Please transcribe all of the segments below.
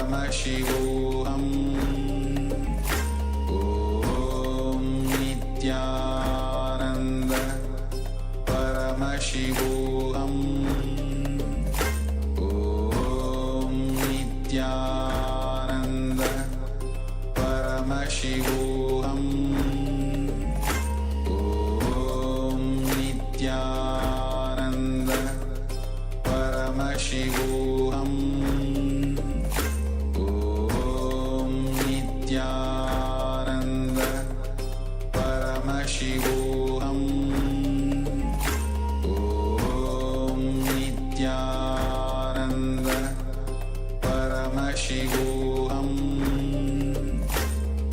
Paramashivoham Om Nityananda Paramashivoham Om Nityananda Paramashivoham Om Nityananda Paramashivoham Om Nityananda Paramashivoham Om Nityananda Paramashivoham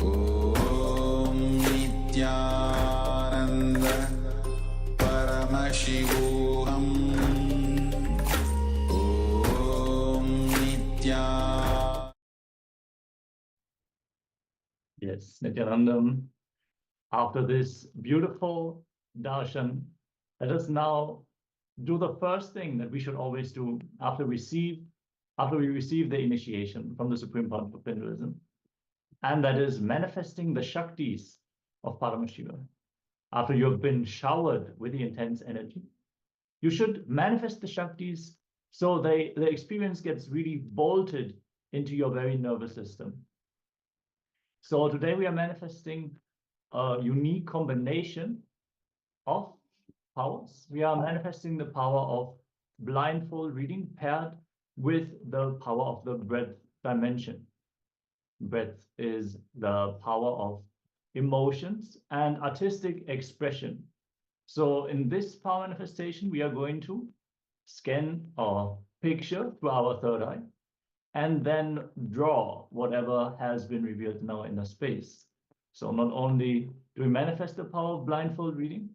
Om Nityananda Paramashivoham Om Nitya. Yes, Nityanandam. After this beautiful darshan, let us now do the first thing that we should always do after we receive the initiation from the Supreme Pontiff of Hinduism, and that is manifesting the Shaktis of Paramashiva. After you have been showered with the intense energy, you should manifest the Shaktis so the experience gets really bolted into your very nervous system. So today we are manifesting a unique combination of powers. We are manifesting the power of blindfold reading paired with the power of the breath dimension. Breath is the power of emotions and artistic expression. So in this power manifestation, we are going to scan or picture through our third eye and then draw whatever has been revealed in our inner space. So not only do we manifest the power of blindfold reading,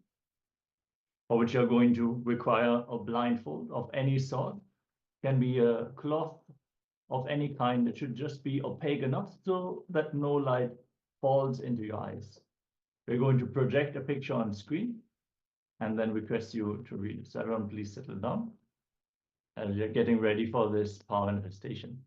for which you're going to require a blindfold of any sort, can be a cloth of any kind. It should just be opaque enough so that no light falls into your eyes. We're going to project a picture on screen and then request you to read it. So everyone, please settle down as you're getting ready for this power manifestation.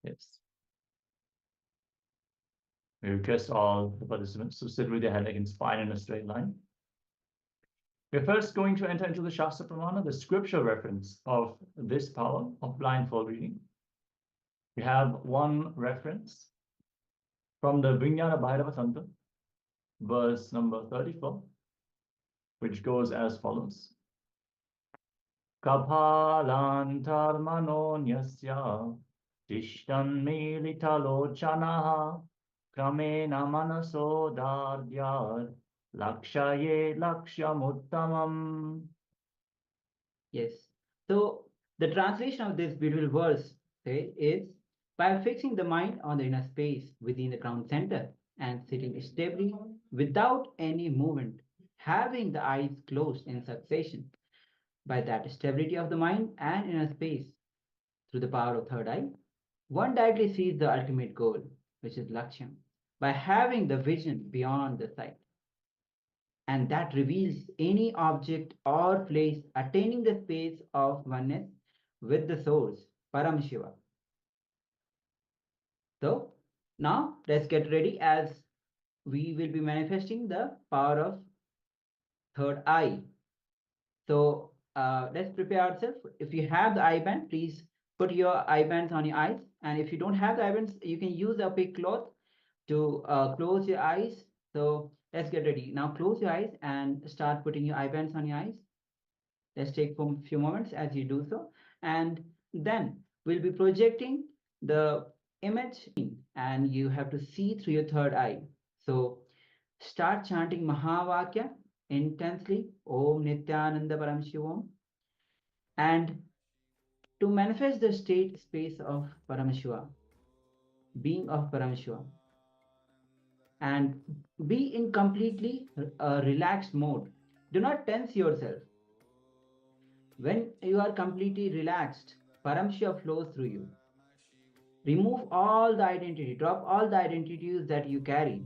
Yes. We request all the participants to sit with their head against spine in a straight line. We're first going to enter into the Shastra Pramana, the scripture reference of this power of blindfold reading. We have one reference from the Vijnana Bhairava Tantra, verse number 34, which goes as follows. Kapalantar manonyasya tishtan militalochanaha kramena manaso dardyar lakshaye lakshamuttamam. Yes. So the translation of this beautiful verse is, by fixing the mind on the inner space within the crown center and sitting stably without any movement, having the eyes closed in succession, by that stability of the mind and inner space through the power of third eye, one directly sees the ultimate goal, which is Lakshyam, by having the vision beyond the sight. And that reveals any object or place attaining the space of oneness with the source, Paramashiva. So now let's get ready, as we will be manifesting the power of third eye. So let's prepare ourselves. If you have the eye band, please put your eye bands on your eyes. And if you don't have the eye bands, you can use a opaque cloth to close your eyes. So let's get ready. Now close your eyes and start putting your eye bands on your eyes. Let's take a few moments as you do so. And then we'll be projecting the image, and you have to see through your third eye. So start chanting Mahavakya intensely, Om Nityananda Paramashivoham, and to manifest the state space of Paramashiva, being of Paramashiva, and be in completely relaxed mode. Do not tense yourself. When you are completely relaxed, Paramashiva flows through you. Remove all the identity, drop all the identities that you carry.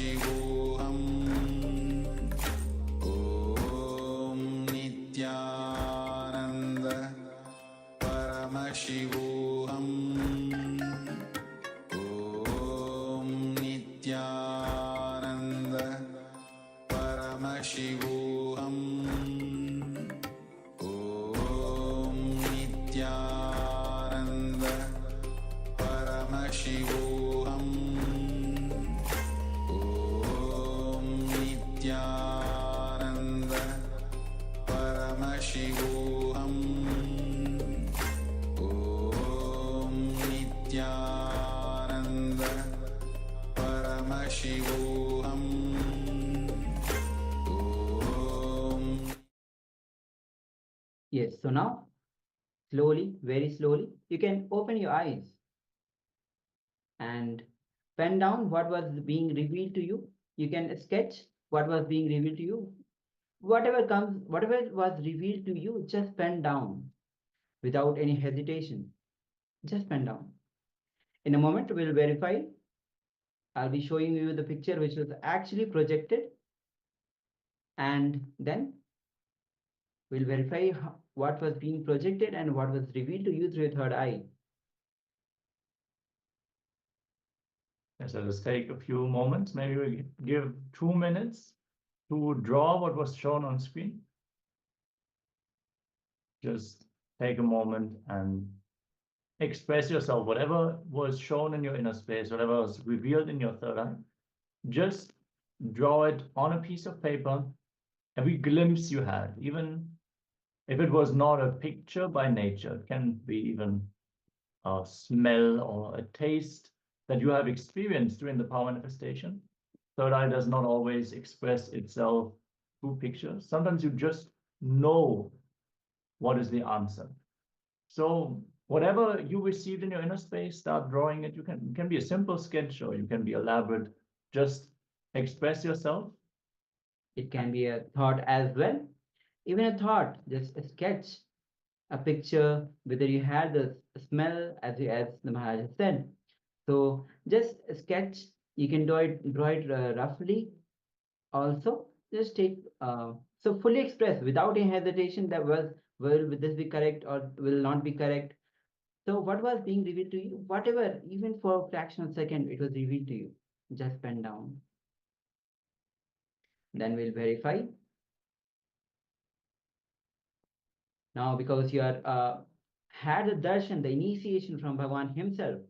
Paramashivoham Om Nityananda Paramashivoham Om Nityananda Paramashivoham Om Nityananda Paramashivoham Om Nityananda Paramashivoham Om Nityananda Paramashivoham Om. Yes, so now slowly, very slowly, you can open your eyes and pen down what was being revealed to you. You can sketch what was being revealed to you. Whatever comes, whatever was revealed to you, just pen down without any hesitation. Just pen down. In a moment, we'll verify. I'll be showing you the picture which was actually projected, and then we'll verify what was being projected and what was revealed to you through your third eye. Yes, let us take a few moments. Maybe we give 2 minutes to draw what was shown on screen. Just take a moment and express yourself. Whatever was shown in your inner space, whatever was revealed in your third eye, just draw it on a piece of paper. Every glimpse you had, even if it was not a picture by nature, it can be even a smell or a taste that you have experienced during the power manifestation. Third eye does not always express itself through pictures. Sometimes you just know what is the answer. So whatever you received in your inner space, start drawing it. It can be a simple sketch or you can be elaborate. Just express yourself. It can be a thought as well. Even a thought, just a sketch, a picture, whether you had the smell as the Maharaj said. So just a sketch, you can draw it roughly. Also, just take so fully express without any hesitation that will this be correct or will not be correct. So what was being revealed to you, whatever, even for a fraction of a second, it was revealed to you. Just pen down. Then we'll verify. Now, because you are had the darshan, the initiation from Bhagavan himself,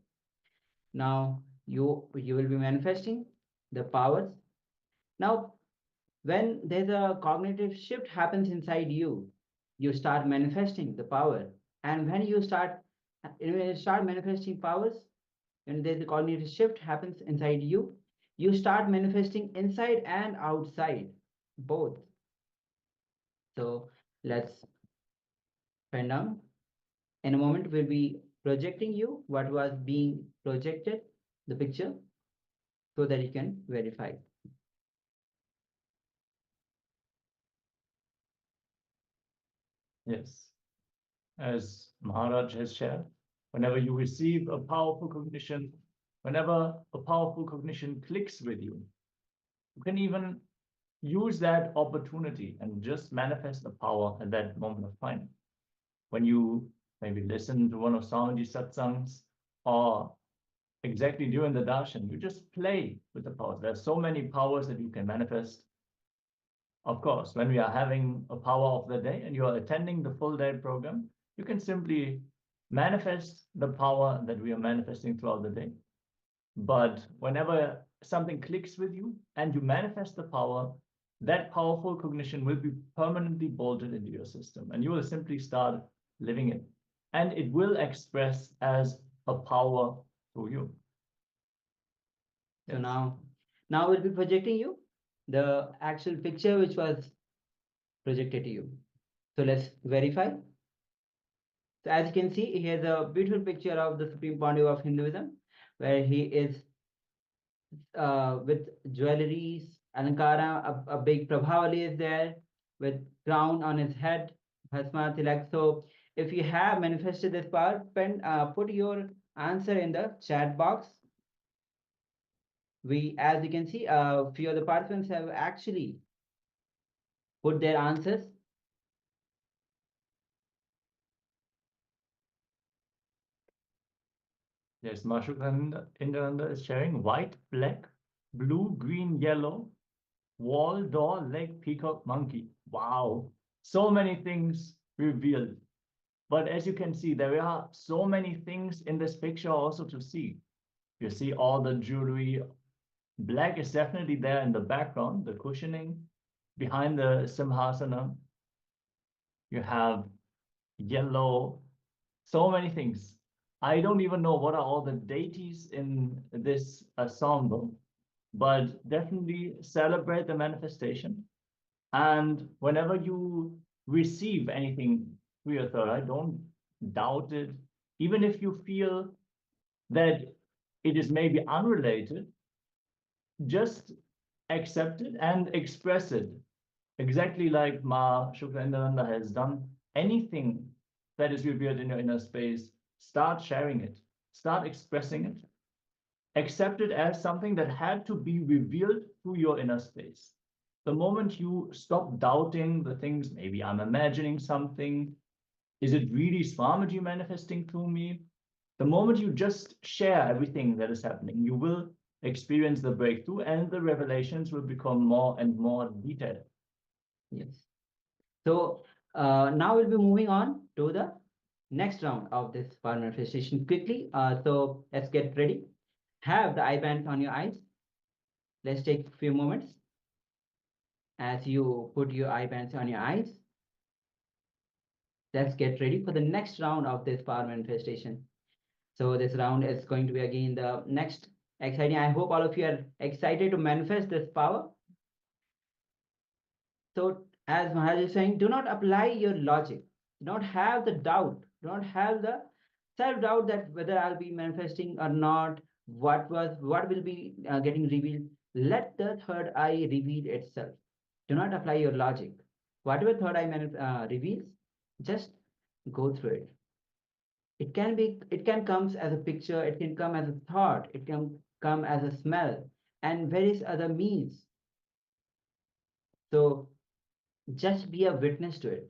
now you will be manifesting the powers. Now, when there's a cognitive shift happens inside you, you start manifesting the power. And when you start manifesting powers, when there's a cognitive shift happens inside you, you start manifesting inside and outside, both. So let's pen down. In a moment, we'll be projecting you what was being projected, the picture, so that you can verify. Yes. As Maharaj has shared, whenever you receive a powerful cognition, whenever a powerful cognition clicks with you, you can even use that opportunity and just manifest the power at that moment of time. When you maybe listen to one of Swamiji's satsangs or exactly during the darshan, you just play with the powers. There are so many powers that you can manifest. Of course, when we are having a power of the day and you are attending the full day program, you can simply manifest the power that we are manifesting throughout the day. But whenever something clicks with you and you manifest the power, that powerful cognition will be permanently bolted into your system and you will simply start living it. And it will express as a power through you. So now we'll be projecting you the actual picture which was projected to you. So let's verify. So as you can see, here's a beautiful picture of the Supreme Pontiff of Hinduism, where he is with jewelries, alankara, a big prabhavali is there, with crown on his head, bhasma tilak. So if you have manifested this power, put your answer in the chat box. as you can see, a few of the participants have actually put their answers. Yes, Mashuk Indrananda is sharing white, black, blue, green, yellow, wall, door, leg, peacock, monkey. Wow, so many things revealed. But as you can see, there are so many things in this picture also to see. You see all the jewelry. Black is definitely there in the background, the cushioning behind the Simhasana. You have yellow, so many things. I don't even know what are all the deities in this ensemble, but definitely celebrate the manifestation. And whenever you receive anything through your third eye, don't doubt it. Even if you feel that it is maybe unrelated, just accept it and express it. Exactly like Ma Shukrananda has done. Anything that is revealed in your inner space, start sharing it, start expressing it. Accept it as something that had to be revealed through your inner space. The moment you stop doubting the things, maybe I'm imagining something, is it really Swamiji manifesting through me? The moment you just share everything that is happening, you will experience the breakthrough and the revelations will become more and more detailed. Yes. So now we'll be moving on to the next round of this power manifestation quickly. So let's get ready. Have the eye bands on your eyes. Let's take a few moments as you put your eye bands on your eyes. Let's get ready for the next round of this power manifestation. So this round is going to be again the next exciting. I hope all of you are excited to manifest this power. So as Maharaj is saying, do not apply your logic. Do not have the doubt. Do not have the self-doubt that whether I'll be manifesting or not, what will be getting revealed. Let the third eye reveal itself. Do not apply your logic. Whatever third eye reveals, just go through it. It can come as a picture, it can come as a thought, it can come as a smell, and various other means. So just be a witness to it.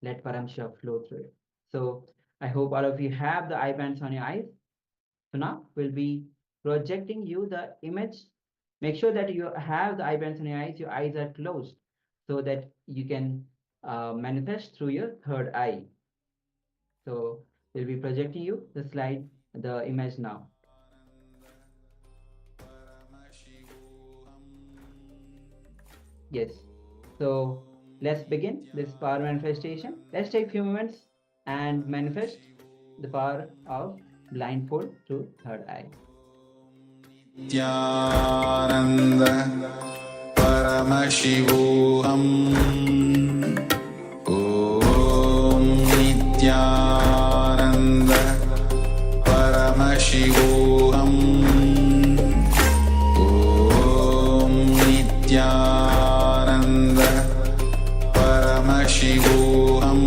Let Paramashivoham flow through it. So I hope all of you have the eye bands on your eyes. So now we'll be projecting you the image. Make sure that you have the eye bands on your eyes are closed so that you can manifest through your third eye. So we'll be projecting you the slide, the image now. Yes. So let's begin this power manifestation. Let's take a few moments and manifest the power of blindfold to third eye. Nityananda Paramashivoham Om Nityananda Paramashivoham Om Nityananda Paramashivoham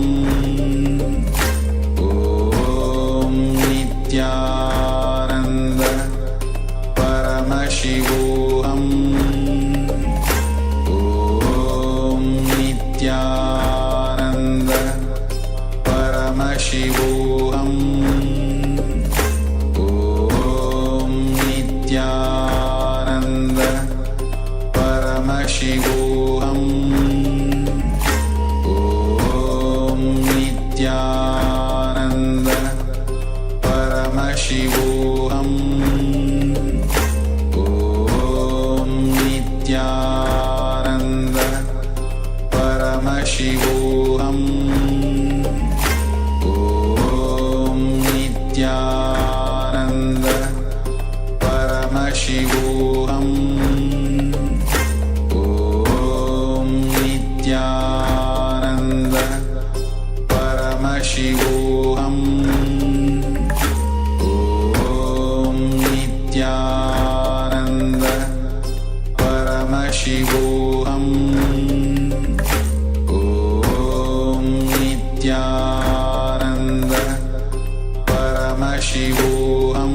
Om Nityananda Paramashivoham Om Nityananda Paramashivoham Om Nityananda Paramashivoham Om Nityananda Paramashivoham Om Nityananda Paramashivoham Om Nityananda Paramashivoham Om Nityananda Paramashivoham Om Nityananda Paramashivoham Om Nityananda Paramashivoham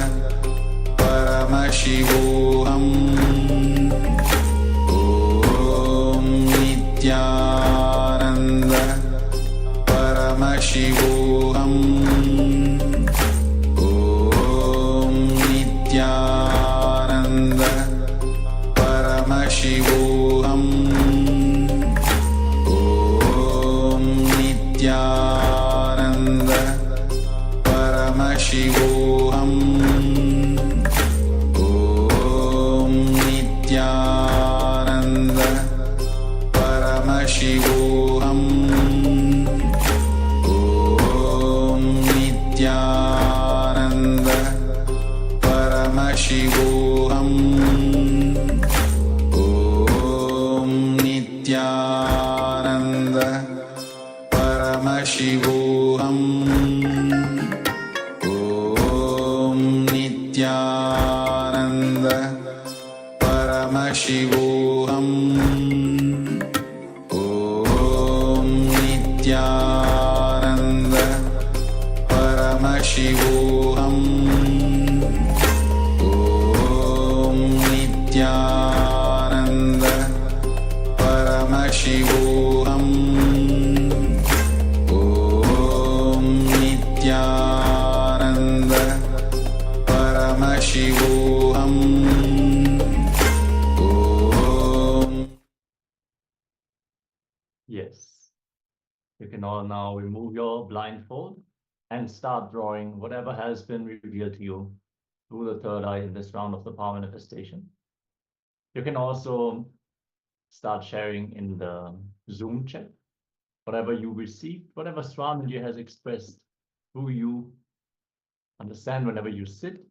Paramashivoham Om Nityananda Paramashivoham Om Nityananda Paramashivoham Om Nityananda Paramashivoham Om Nityananda Paramashivoham Om Nityananda Paramashivoham Om. Yes. You can all now remove your blindfold and start drawing whatever has been revealed to you through the third eye in this round of the power manifestation. You can also start sharing in the Zoom chat whatever you received, whatever Swamiji has expressed through you. Understand, whenever you sit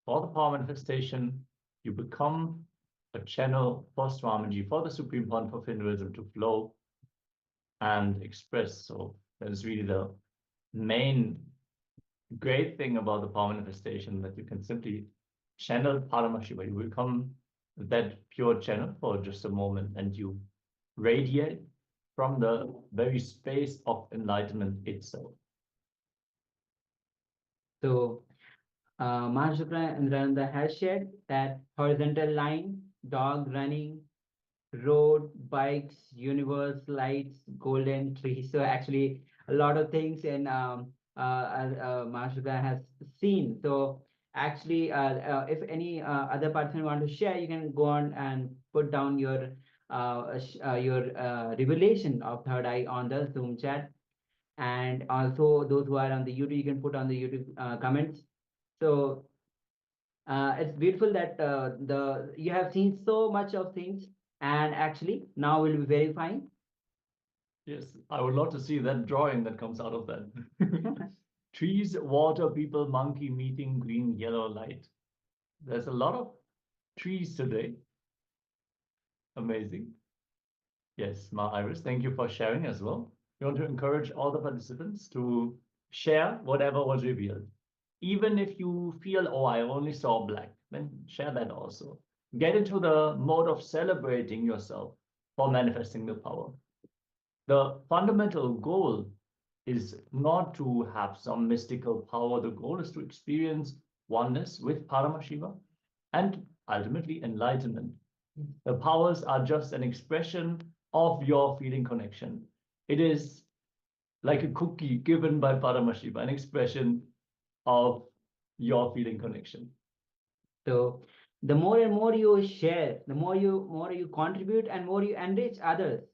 for the power manifestation, you become a channel for Swamiji, for the Supreme Pontiff of Hinduism to flow and express. So that is really the main great thing about the power manifestation, that you can simply channel Paramashiva. You become that pure channel for just a moment, and you radiate from the very space of enlightenment itself. So, Mahashukra Indrananda has shared that horizontal line, dog running, road, bikes, universe, lights, golden trees. So actually, a lot of things, and Mahashukra has seen. So actually, if any other person want to share, you can go on and put down your revelation of third eye on the Zoom chat, and also those who are on the YouTube, you can put on the YouTube comments. So it's beautiful that you have seen so much of things, and actually now we'll be verifying. Yes, I would love to see that drawing that comes out of that. Trees, water, people, monkey, meeting, green, yellow light. There's a lot of trees today. Amazing. Yes, Ma Iris, thank you for sharing as well. We want to encourage all the participants to share whatever was revealed. Even if you feel, oh, I only saw black, then share that also. Get into the mode of celebrating yourself for manifesting the power. The fundamental goal is not to have some mystical power. The goal is to experience oneness with Paramashiva and ultimately enlightenment. The powers are just an expression of your feeling connection. It is like a cookie given by Paramashiva, an expression of your feeling connection. So the more and more you share, the more you contribute, and more you enrich others,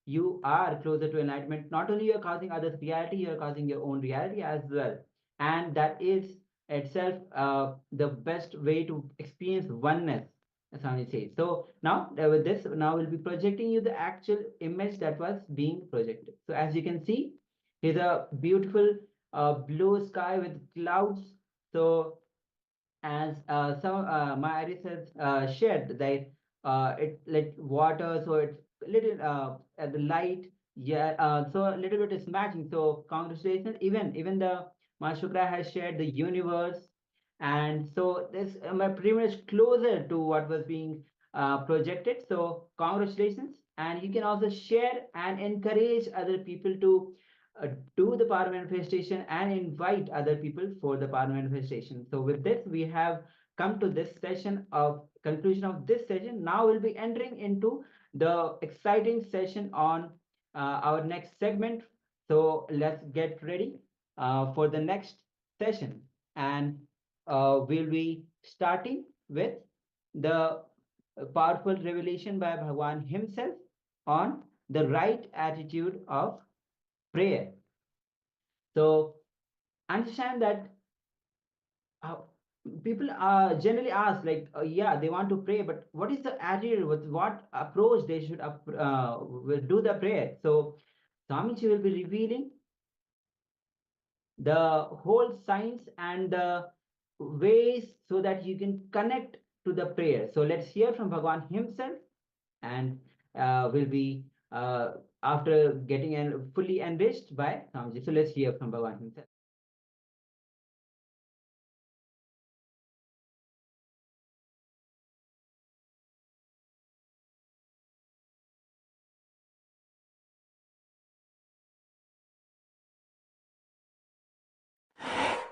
you are closer to enlightenment. Not only you're causing others reality, you're causing your own reality as well. And that is itself the best way to experience oneness, as Swami says. So now with this, now we'll be projecting you the actual image that was being projected. So as you can see, here's a beautiful blue sky with clouds. So as some my Iris has shared that it like water, so it's little at the light, yeah. So a little bit is matching. So congratulations. Even the Mashukra has shared the universe, and so this pretty much closer to what was being projected. So congratulations, and you can also share and encourage other people to do the power manifestation and invite other people for the power manifestation. So with this, we have come to this session of conclusion of this session. Now we'll be entering into the exciting session on our next segment. So let's get ready for the next session, and we'll be starting with the powerful revelation by Bhagwan himself on the right attitude of prayer. So understand that uh, people generally ask, like, yeah, they want to pray, but what is the attitude? With what approach they should will do the prayer? So Swamiji will be revealing the whole science and the ways so that you can connect to the prayer. So let's hear from Bhagwan himself, and will be after getting fully enriched by Swamiji. So let's hear from Bhagwan himself.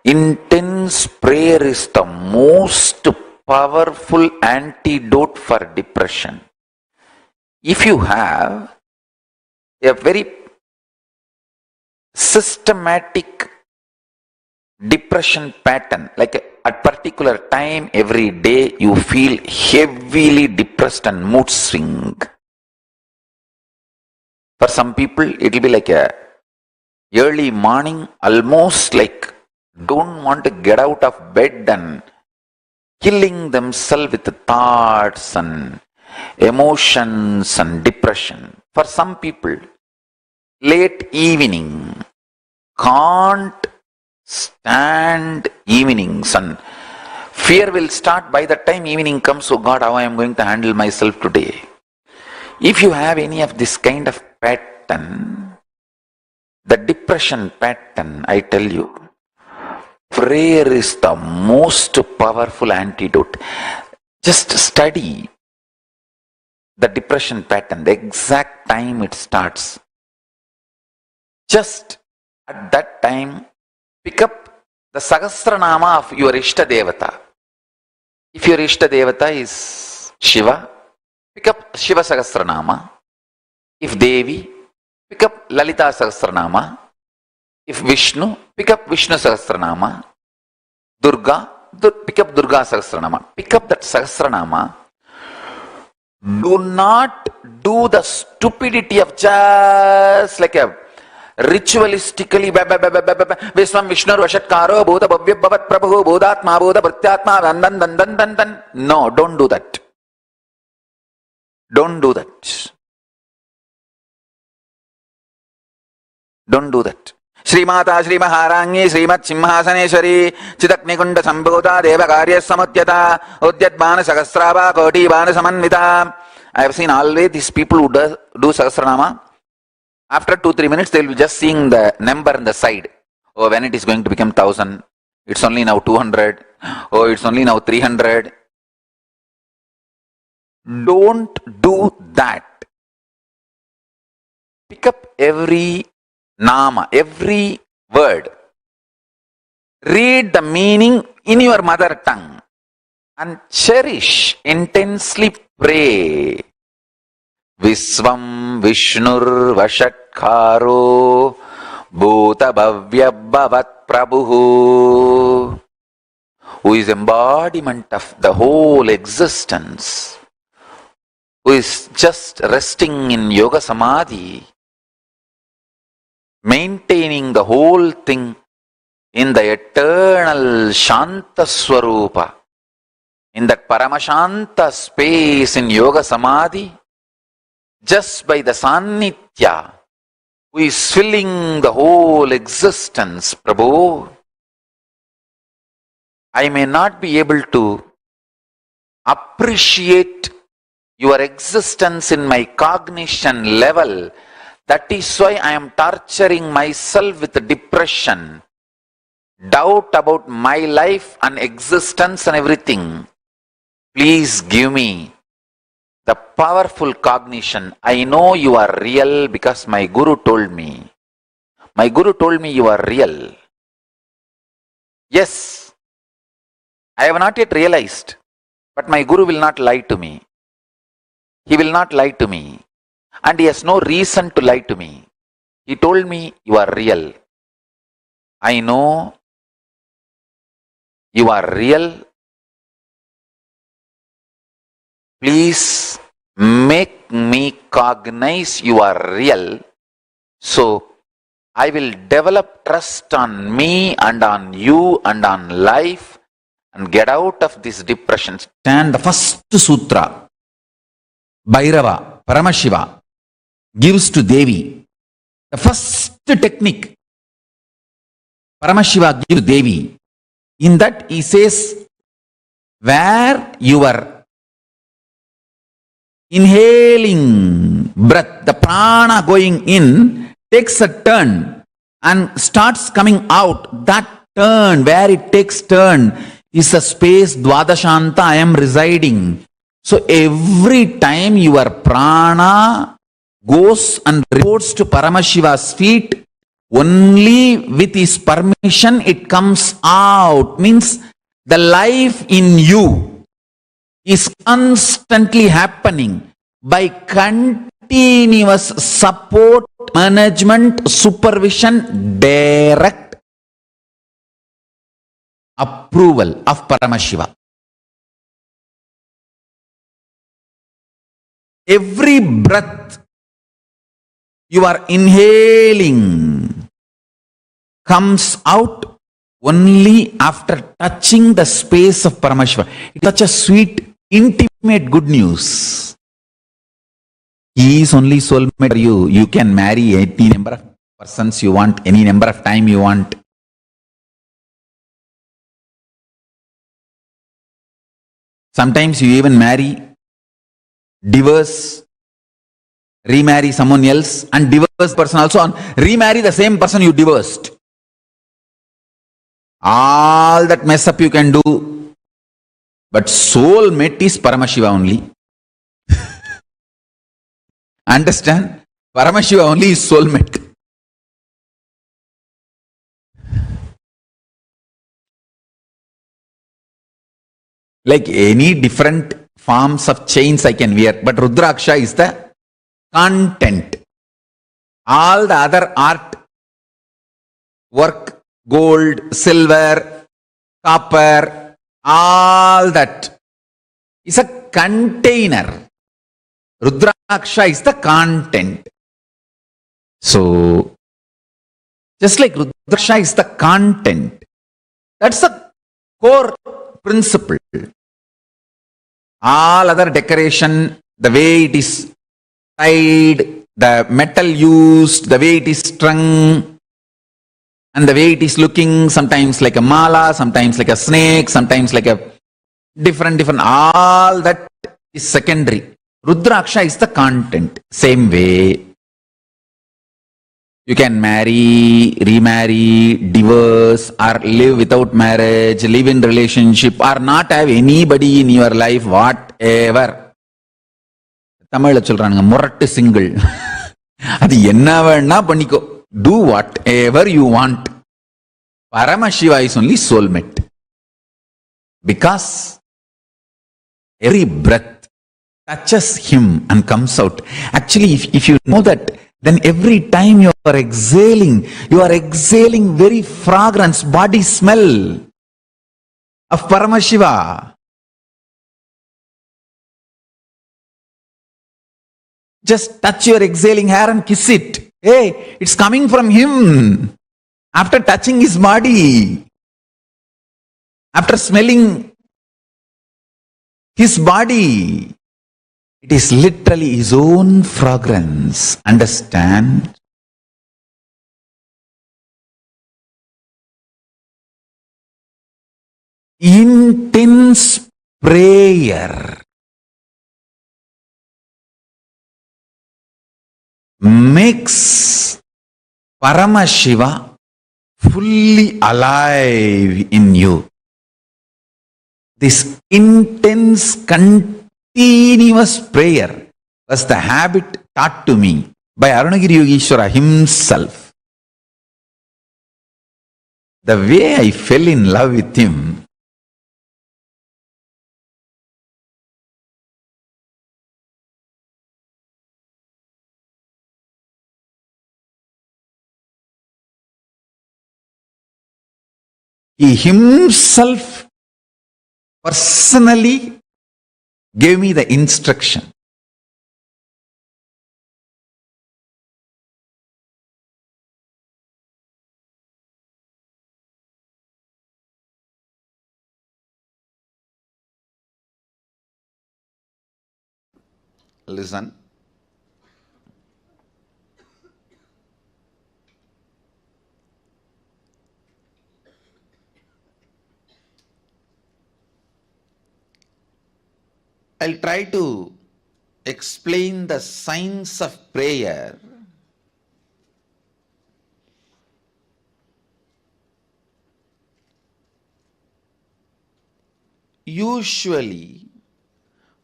Intense prayer is the most powerful antidote for depression. If you have a very systematic depression pattern, like at particular time every day you feel heavily depressed and mood swing. For some people it will be like a early morning, almost like don't want to get out of bed and killing themselves with thoughts and emotions and depression. For some people, late evening, can't stand evenings, and fear will start by the time evening comes. Oh God, how I am going to handle myself today? If you have any of this kind of pattern, the depression pattern, I tell you, prayer is the most powerful antidote. Just study the depression pattern, the exact time it starts. Just at that time, pick up the Sahasranama of your Ishta Devata. If your Ishta Devata is Shiva, pick up Shiva Sahasranama. If Devi, pick up Lalita Sahasranama. If Vishnu, pick up Vishnu Sahasranama. Durga, pick up Durga Sahasranama. Pick up that Sahasranama. Do not do the stupidity of just like a ritualistically Vishwam Vishnu Vashatkaro Bhuta Bhavya Bhavat Prabhu Bodhatma Bodha Pratyatma dan. No, don't do that. Don't do that. Don't do that. Srimata Sri Maharangi Srimat Simhasaneshwari Chitaknikunda Sambhuta Deva Karya Samutyata Udyat Bana Sahasrava Koti Bana Samanvita. I have seen always these people who do Sahasranama. After 2-3 minutes, they will be just seeing the number on the side. Oh, when it is going to become 1000, it's only now 200. Oh, it's only now 300. Don't do that. Pick up every Nama, every word. Read the meaning in your mother tongue and cherish, intensely pray. Visvam Vishnur Vashatkaro Bhuta Bhavya Bhavat Prabhu, who is embodiment of the whole existence, who is just resting in Yoga Samadhi, maintaining the whole thing in the eternal Shanta Swarupa, in that Paramashanta space in Yoga Samadhi, just by the Sannitya, who is filling the whole existence. Prabhu, I may not be able to appreciate your existence in my cognition level. That is why I am torturing myself with depression, doubt about my life and existence and everything. Please give me the powerful cognition. I know you are real because my Guru told me. My Guru told me you are real. Yes, I have not yet realized, but my Guru will not lie to me. He will not lie to me. And he has no reason to lie to me. He told me you are real. I know you are real. Please make me cognize you are real. So I will develop trust on me and on you and on life and get out of this depression. And the first sutra, Bhairava, Paramashiva, gives to Devi. The first technique Paramashiva gives to Devi In that he says, where your inhaling breath, the prana going in, takes a turn and starts coming out. That turn, where it takes turn, is the space Dvadashanta I am residing. So every time your prana goes and reports to Paramashiva's feet, only with his permission it comes out. Means the life in you is constantly happening by continuous support, management, supervision, direct approval of Paramashiva. Every breath you are inhaling comes out only after touching the space of Paramashiva. It's such a sweet, intimate good news. He is only soulmate for you. You can marry any number of persons you want, any number of time you want. Sometimes you even marry, divorce, remarry someone else, and divorce person also, and remarry the same person you divorced. All that mess up you can do, but soulmate is Paramashiva only. Understand? Paramashiva only is soulmate. Like any different forms of chains I can wear, but Rudraksha is the content. All the other art, work, gold, silver, copper, all that is a container. Rudraksha is the content. So, just like Rudraksha is the content, that's the core principle. All other decoration, the way it is tied, the metal used, the way it is strung, and the way it is looking, sometimes like a mala, sometimes like a snake, sometimes like a different, all that is secondary. Rudraksha is the content. Same way, you can marry, remarry, divorce, or live without marriage, live in relationship, or not have anybody in your life, whatever. தமிழ்ல சொல்றானுங்க முரட்டு single. அது என்ன வேணா பண்ணிக்கோ. Do whatever you want. Paramashiva is only soulmate. Because every breath touches him and comes out. Actually, if you know that, then every time you are exhaling very fragrance, body smell of Paramashiva. Just touch your exhaling hair and kiss it. Hey, it's coming from him. After touching his body, after smelling his body, it is literally his own fragrance. Understand? Intense prayer makes Paramashiva fully alive in you. This intense, continuous prayer was the habit taught to me by Arunagiri Yogeshwara himself. The way I fell in love with him, he himself personally gave me the instruction. Listen. I'll try to explain the science of prayer. Usually,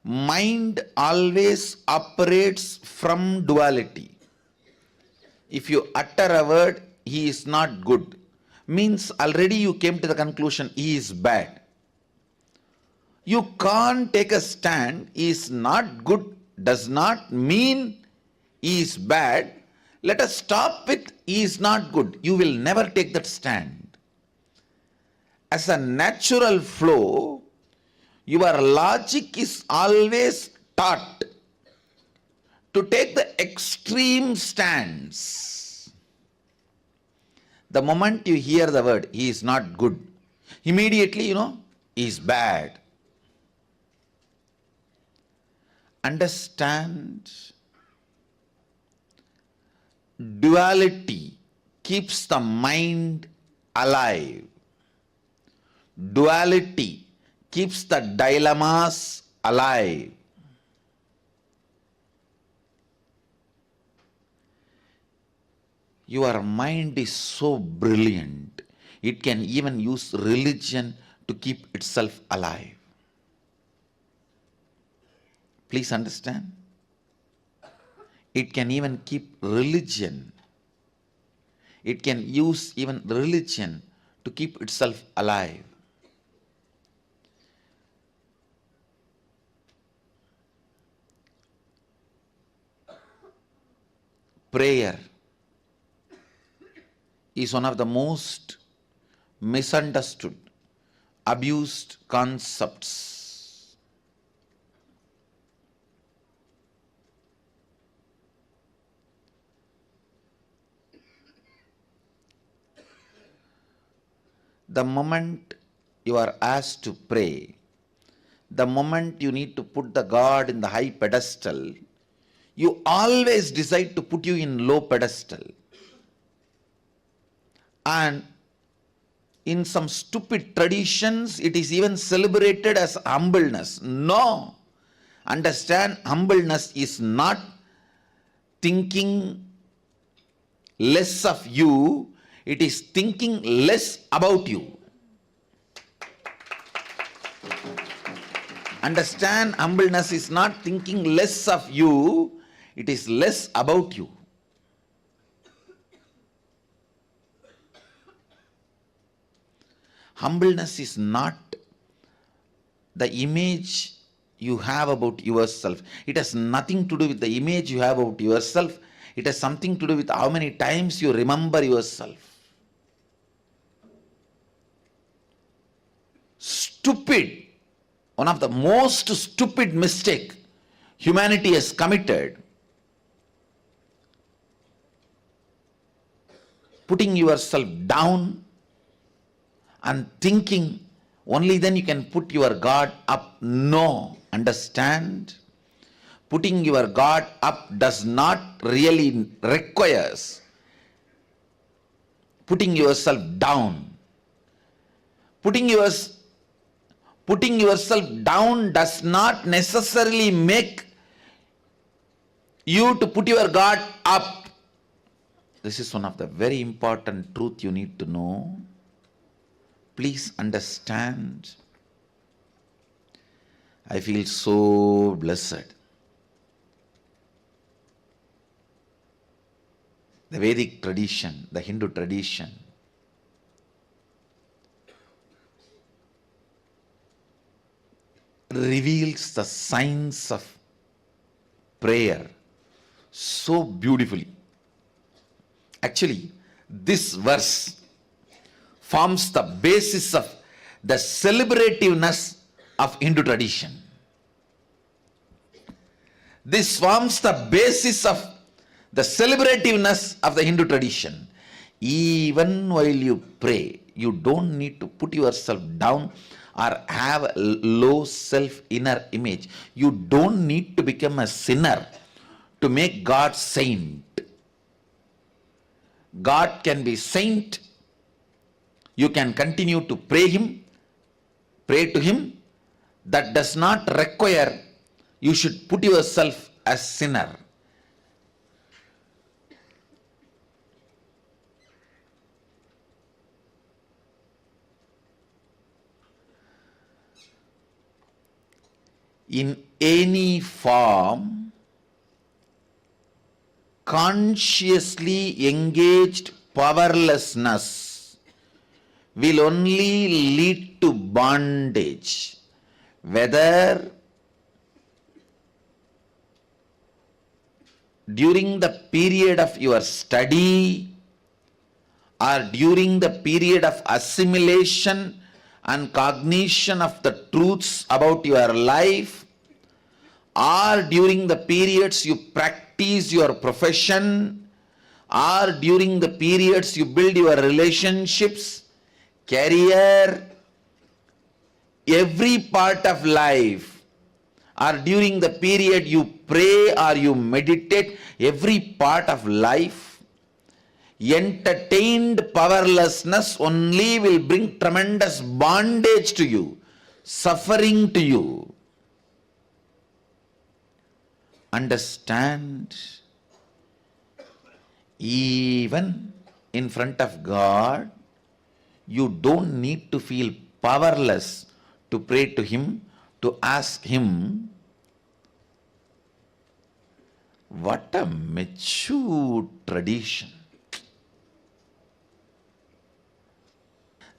mind always operates from duality. If you utter a word, he is not good, means already you came to the conclusion he is bad. You can't take a stand, he is not good, does not mean he is bad. Let us stop with he is not good. You will never take that stand. As a natural flow, your logic is always taught to take the extreme stance. The moment you hear the word, he is not good, immediately he is bad. Understand, duality keeps the mind alive. Duality keeps the dilemmas alive. Your mind is so brilliant, it can even use religion to keep itself alive. Please understand. It can even keep religion. It can use even religion to keep itself alive. Prayer is one of the most misunderstood, abused concepts. The moment you are asked to pray, the moment you need to put the God in the high pedestal, you always decide to put you in low pedestal. And in some stupid traditions, it is even celebrated as humbleness. No! Understand, humbleness is not thinking less of you, it is thinking less about you. Understand, humbleness is not thinking less of you, it is less about you. Humbleness is not the image you have about yourself. It has nothing to do with the image you have about yourself. It has something to do with how many times you remember yourself. Stupid, one of the most stupid mistake humanity has committed, putting yourself down and thinking only then you can put your God up. No, understand? Putting your God up does not really requires putting yourself down. Putting yourself down does not necessarily make you to put your God up. This is one of the very important truth you need to know. Please understand. I feel so blessed. The Vedic tradition, the Hindu tradition, reveals the science of prayer so beautifully. Actually, this verse forms the basis of the celebrativeness of Hindu tradition. This forms the basis of the celebrativeness of the Hindu tradition. Even while you pray, you don't need to put yourself down or have a low self inner image. You don't need to become a sinner to make God saint. God can be saint. You can continue to pray to him. That does not require you should put yourself as sinner. In any form, consciously engaged powerlessness will only lead to bondage, whether during the period of your study or during the period of assimilation and cognition of the truths about your life, or during the periods you practice your profession, or during the periods you build your relationships, career, every part of life, or during the period you pray or you meditate, every part of life, entertained powerlessness only will bring tremendous bondage to you, suffering to you. Understand, even in front of God, you don't need to feel powerless to pray to Him, to ask Him. What a mature tradition.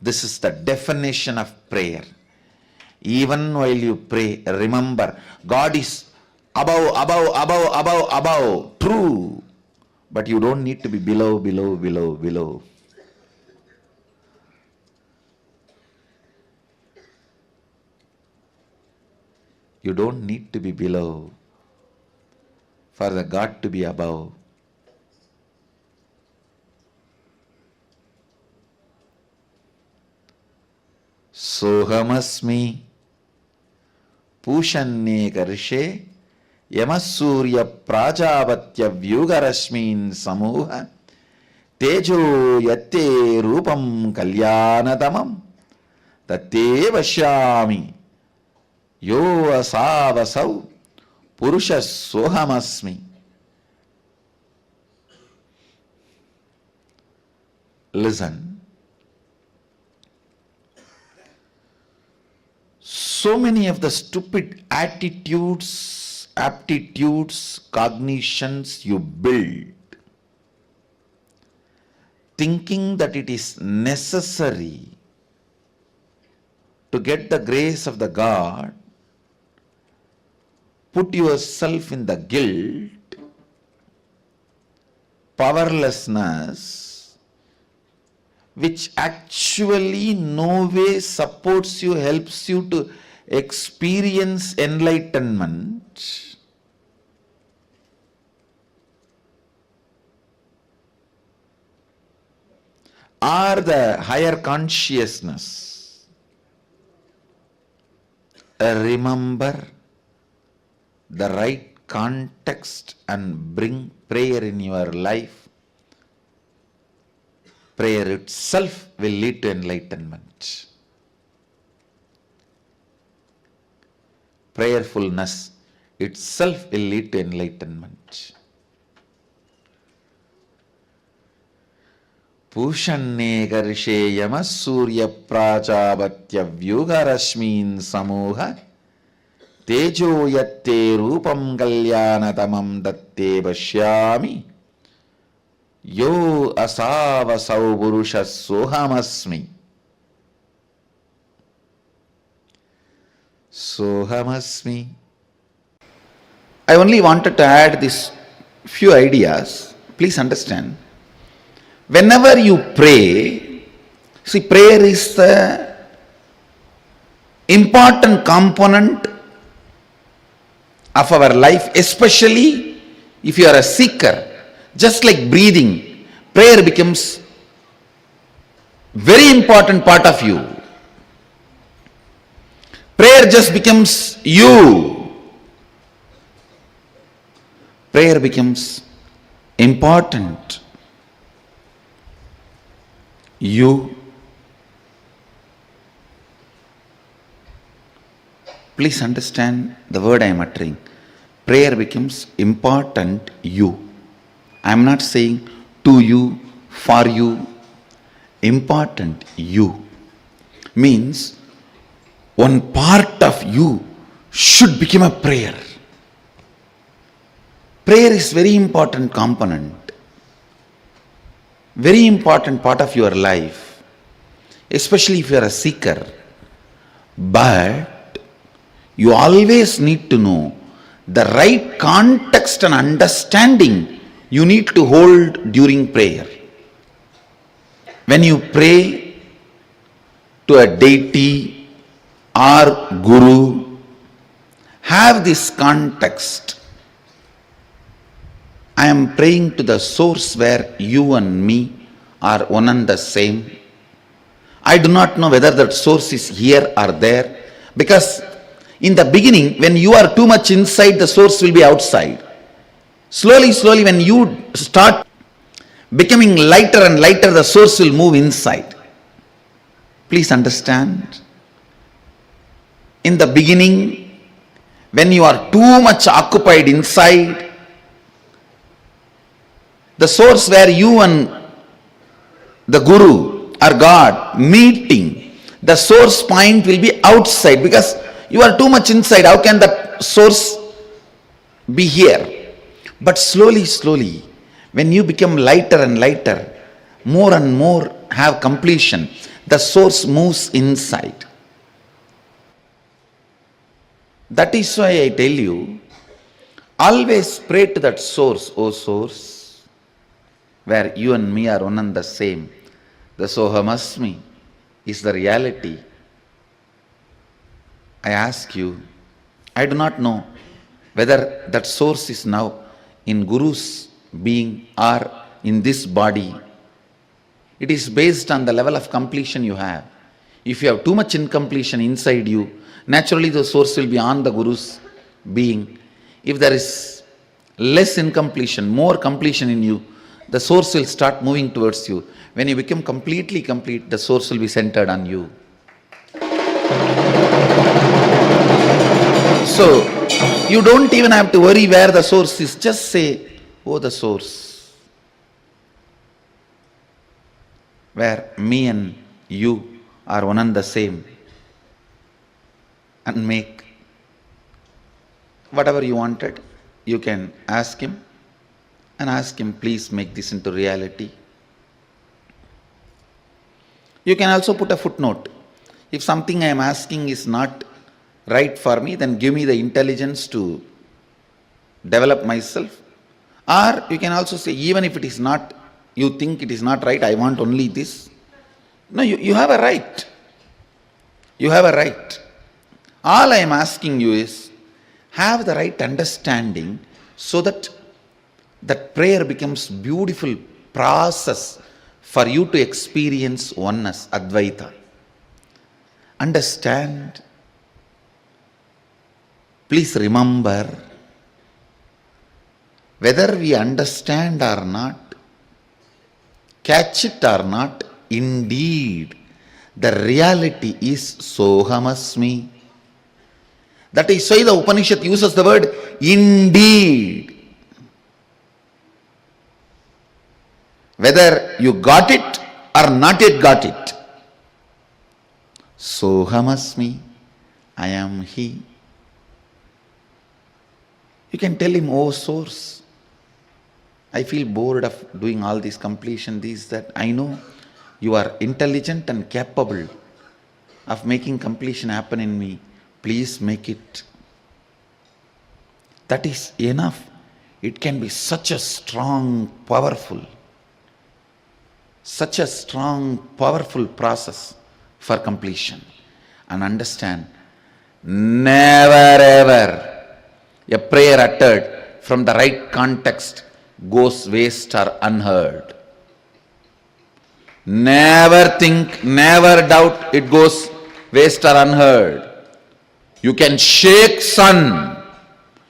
This is the definition of prayer. Even while you pray, remember, God is above, true. But you don't need to be below. You don't need to be below for the God to be above. Sohamasmi Pushanye Karshe Yamasurya Prajavatya Vyugarashmin Samuha Tejo Yatte Rupam Kalyanadamam Tate Vashyami Yo Asavasau Purusha Sohamasmi. Listen. So many of the stupid attitudes, aptitudes, cognitions you build, thinking that it is necessary to get the grace of the God, put yourself in the guilt, powerlessness, which actually no way supports you, helps you to experience enlightenment. Or the higher consciousness. Remember the right context and bring prayer in your life. Prayer itself will lead to enlightenment. Prayerfulness itself will lead to enlightenment. Pushanne karshe yama surya prajavatya vyugarashmin samuha tejo yatte rupam kalyanatamam datte vashyami Yo asavasau purusha sohamasmi. Sohamasmi. I only wanted to add these few ideas. Please understand. Whenever you pray, see, prayer is the important component of our life, especially if you are a seeker. Just like breathing, prayer becomes very important part of you. Prayer just becomes you. Prayer becomes important. You Please understand the word I am uttering. Prayer becomes important you. I am not saying to you, for you. Important you means one part of you should become a prayer. Prayer is very important component, very important part of your life, especially if you are a seeker. But you always need to know the right context and understanding you need to hold during prayer. When you pray to a deity or guru, have this context. I am praying to the source where you and me are one and the same. I do not know whether that source is here or there, because in the beginning, when you are too much inside, the source will be outside. Slowly, when you start becoming lighter and lighter, the source will move inside. Please understand. In the beginning, when you are too much occupied inside, the source where you and the guru or God meeting, the source point will be outside, because you are too much inside. How can the source be here? But slowly, when you become lighter and lighter, more and more have completion, the source moves inside. That is why I tell you, always pray to that source, O source, where you and me are one and the same. The Sohamasmi is the reality. I ask you, I do not know whether that source is now in Guru's being or in this body. It is based on the level of completion you have. If you have too much incompletion inside you, naturally the source will be on the Guru's being. If there is less incompletion, more completion in you, the source will start moving towards you. When you become completely complete, the source will be centered on you. So, you don't even have to worry where the source is. Just say, oh, the source, where me and you are one and the same, and make whatever you wanted. You can ask him and ask him, please make this into reality. You can also put a footnote. If something I am asking is not right for me, then give me the intelligence to develop myself. Or you can also say, even if it is not, you think it is not right, I want only this. No, you have a right. You have a right. All I am asking you is, have the right understanding so that that prayer becomes beautiful process for you to experience oneness, Advaita. Understand. Please remember, whether we understand or not, catch it or not, indeed, the reality is Sohamasmi. That is why the Upanishad uses the word indeed. Whether you got it or not yet got it. Sohamasmi, I am He. You can tell him, oh source, I feel bored of doing all this completion, this, that. I know you are intelligent and capable of making completion happen in me. Please make it. That is enough. It can be such a strong, powerful process for completion. And understand, never ever a prayer uttered from the right context goes waste or unheard. Never think, never doubt it goes waste or unheard. You can shake sun,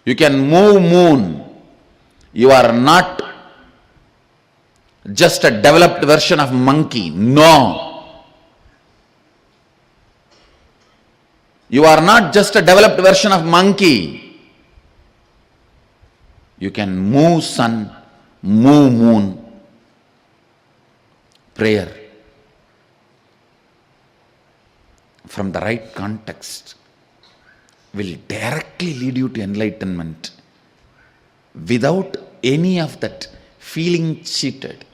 you can move moon. You are not just a developed version of monkey. No. You are not just a developed version of monkey. You can move sun, move moon. Prayer from the right context will directly lead you to enlightenment without any of that feeling cheated.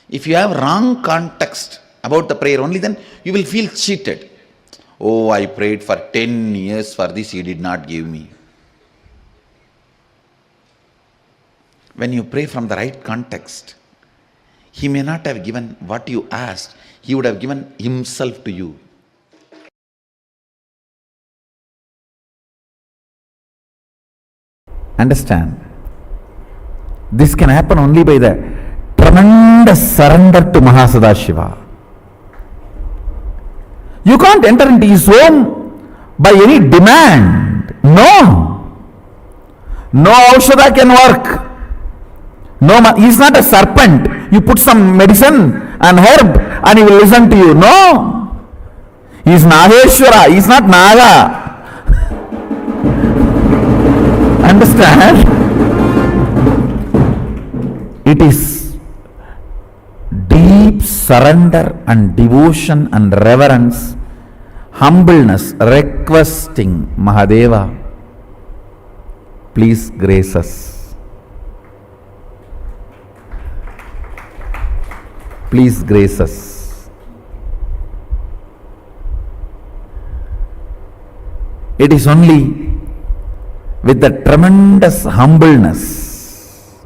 If you have wrong context about the prayer only, then you will feel cheated. Oh, I prayed for 10 years for this, he did not give me. When you pray from the right context, he may not have given what you asked, he would have given himself to you. Understand? This can happen only by the tremendous surrender to Mahasadashiva. You can't enter into his home by any demand. No. No aushadha can work. No, he's not a serpent. You put some medicine and herb and he will listen to you. No. He's Nageshwara. He's not Naga. Understand? It is deep surrender and devotion and reverence, humbleness, requesting Mahadeva, please grace us. Please grace us. It is only with the tremendous humbleness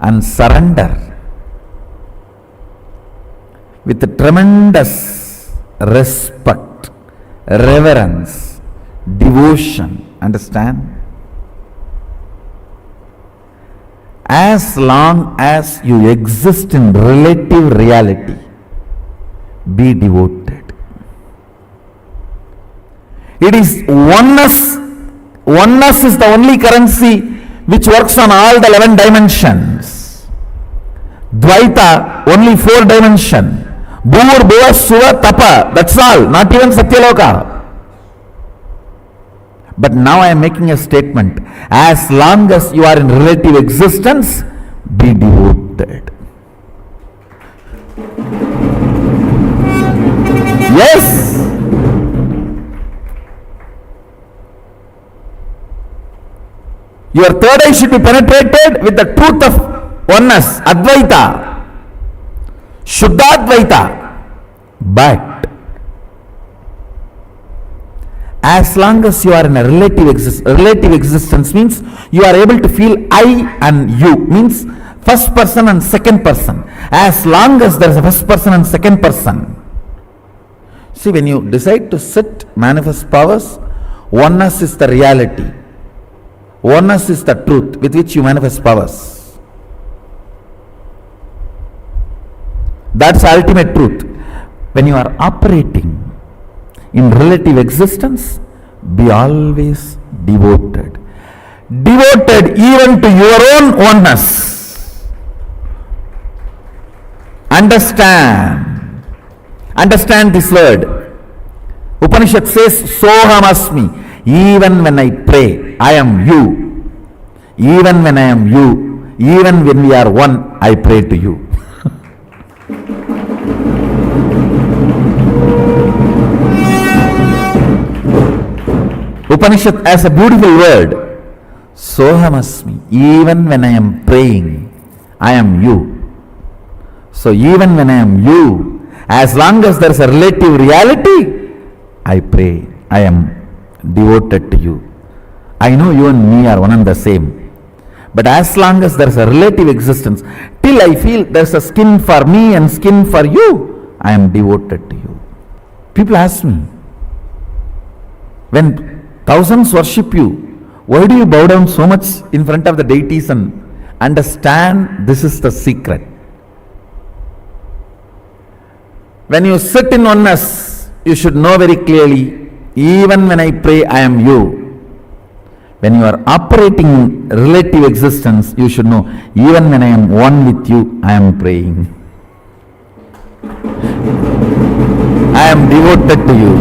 and surrender, with the tremendous respect, reverence, devotion, understand? As long as you exist in relative reality, be devoted. It is oneness. Oneness is the only currency which works on all the 11 dimensions. Dvaita, only 4 dimension. Bhur, Bhuva, Suva, Tapa, that's all, not even Satyaloka. But now I am making a statement. As long as you are in relative existence, be devoted. Yes. Your third eye should be penetrated with the truth of oneness, Advaita, Shuddhadvaita. But as long as you are in a relative existence means you are able to feel I and you, means first person and second person. As long as there is a first person and second person. See, when you decide to sit, manifest powers, oneness is the reality. Oneness is the truth with which you manifest powers. That's the ultimate truth. When you are operating in relative existence, be always devoted. Devoted even to your own oneness. Understand. Understand this word. Upanishad says, Soham Asmi. Even when I pray, I am you. Even when I am you, even when we are one, I pray to you. Upanishad has a beautiful word. Soham Asmi. Even when I am praying, I am you. So even when I am you, as long as there is a relative reality, I pray, I am devoted to you. I know you and me are one and the same. But as long as there is a relative existence, till I feel there is a skin for me and skin for you, I am devoted to you. People ask me, when thousands worship you, why do you bow down so much in front of the deities? And understand, this is the secret. When you sit in oneness, you should know very clearly, even when I pray, I am you. When you are operating in relative existence, you should know, even when I am one with you, I am praying. I am devoted to you.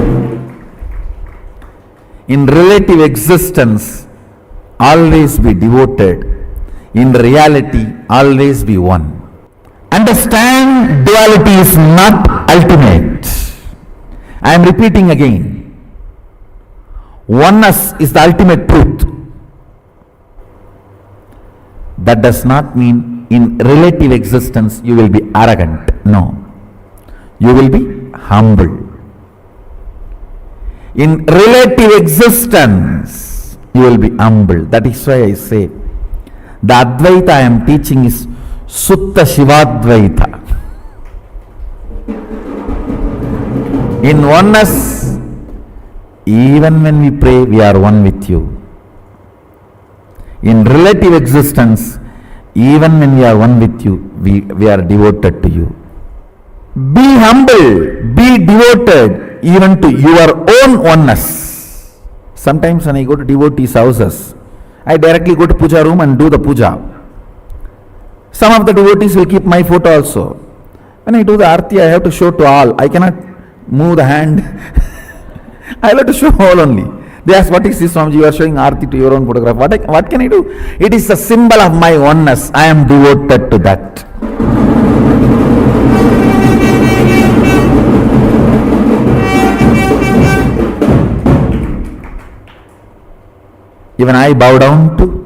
In relative existence, always be devoted. In reality, always be one. Understand, duality is not ultimate. I am repeating again. Oneness is the ultimate truth. That does not mean in relative existence you will be arrogant. No. You will be humble. In relative existence, you will be humble. That is why I say, the Advaita I am teaching is Sutta Shivadvaita. In oneness, even when we pray, we are one with you. In relative existence, even when we are one with you, we are devoted to you. Be humble, be devoted even to your own oneness. Sometimes when I go to devotees' houses, I directly go to puja room and do the puja. Some of the devotees will keep my photo also. When I do the arti, I have to show to all. I cannot move the hand. I have to show all only. They ask, what is this, Swamiji? You are showing arti to your own photograph. What can I do? It is the symbol of my oneness. I am devoted to that. Even I bow down to.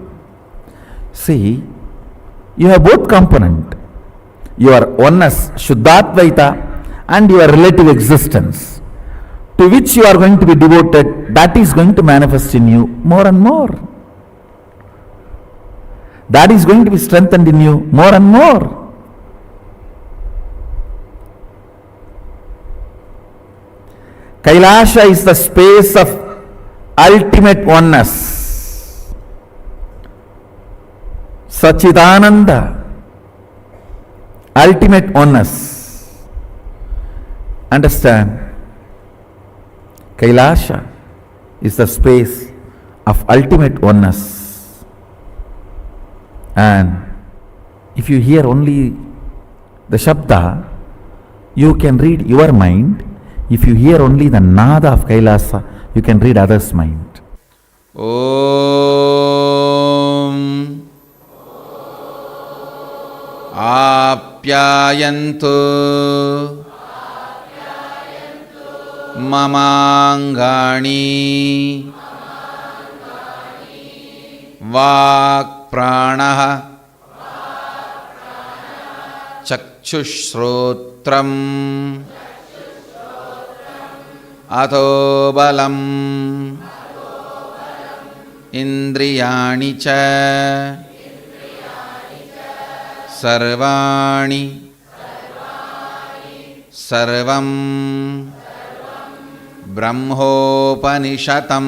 See, you have both component. Your oneness, Shuddhatvaita, and your relative existence, to which you are going to be devoted, that is going to manifest in you more and more. That is going to be strengthened in you more and more. Kailasha is the space of ultimate oneness. Sachidananda, ultimate oneness. Understand? Kailasha is the space of ultimate oneness. And if you hear only the Shabda, you can read your mind. If you hear only the Nada of Kailasa, you can read others' mind. Om Apyayantu Mamangani Vak Pranaha Chakshushrotram Atho Balam Indriyani Cha Sarvani Sarvam Brahmopanishatam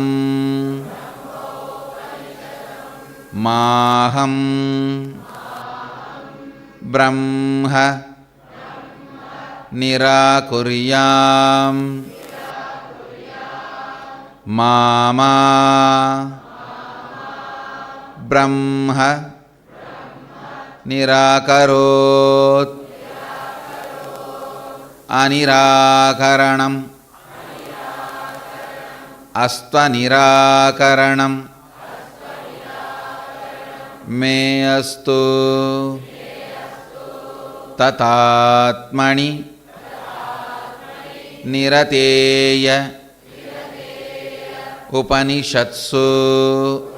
Maham Brahma Nirakuryam Mama Brahma Nirakarot Anirakaranam Asta Nirakaranam Me Astu Tatatmani Nirateya Upanishatsu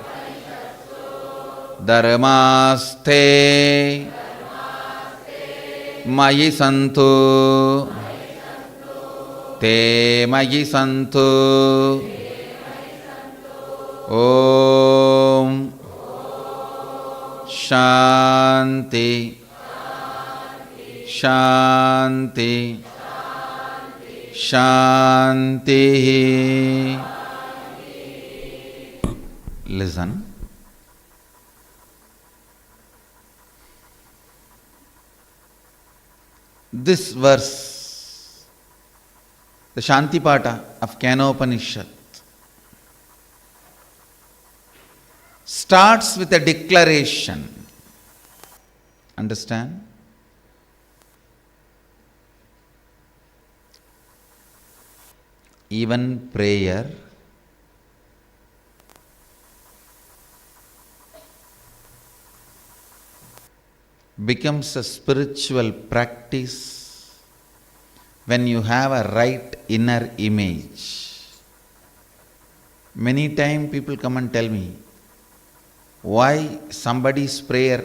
Dharmaste Mayi Santu Te Mayi Santu Om Shanti Shanti Shanti. Listen. This verse, the Shantipata of Kenopanishad, starts with a declaration. Understand? Even prayer becomes a spiritual practice when you have a right inner image. Many times people come and tell me why somebody's prayer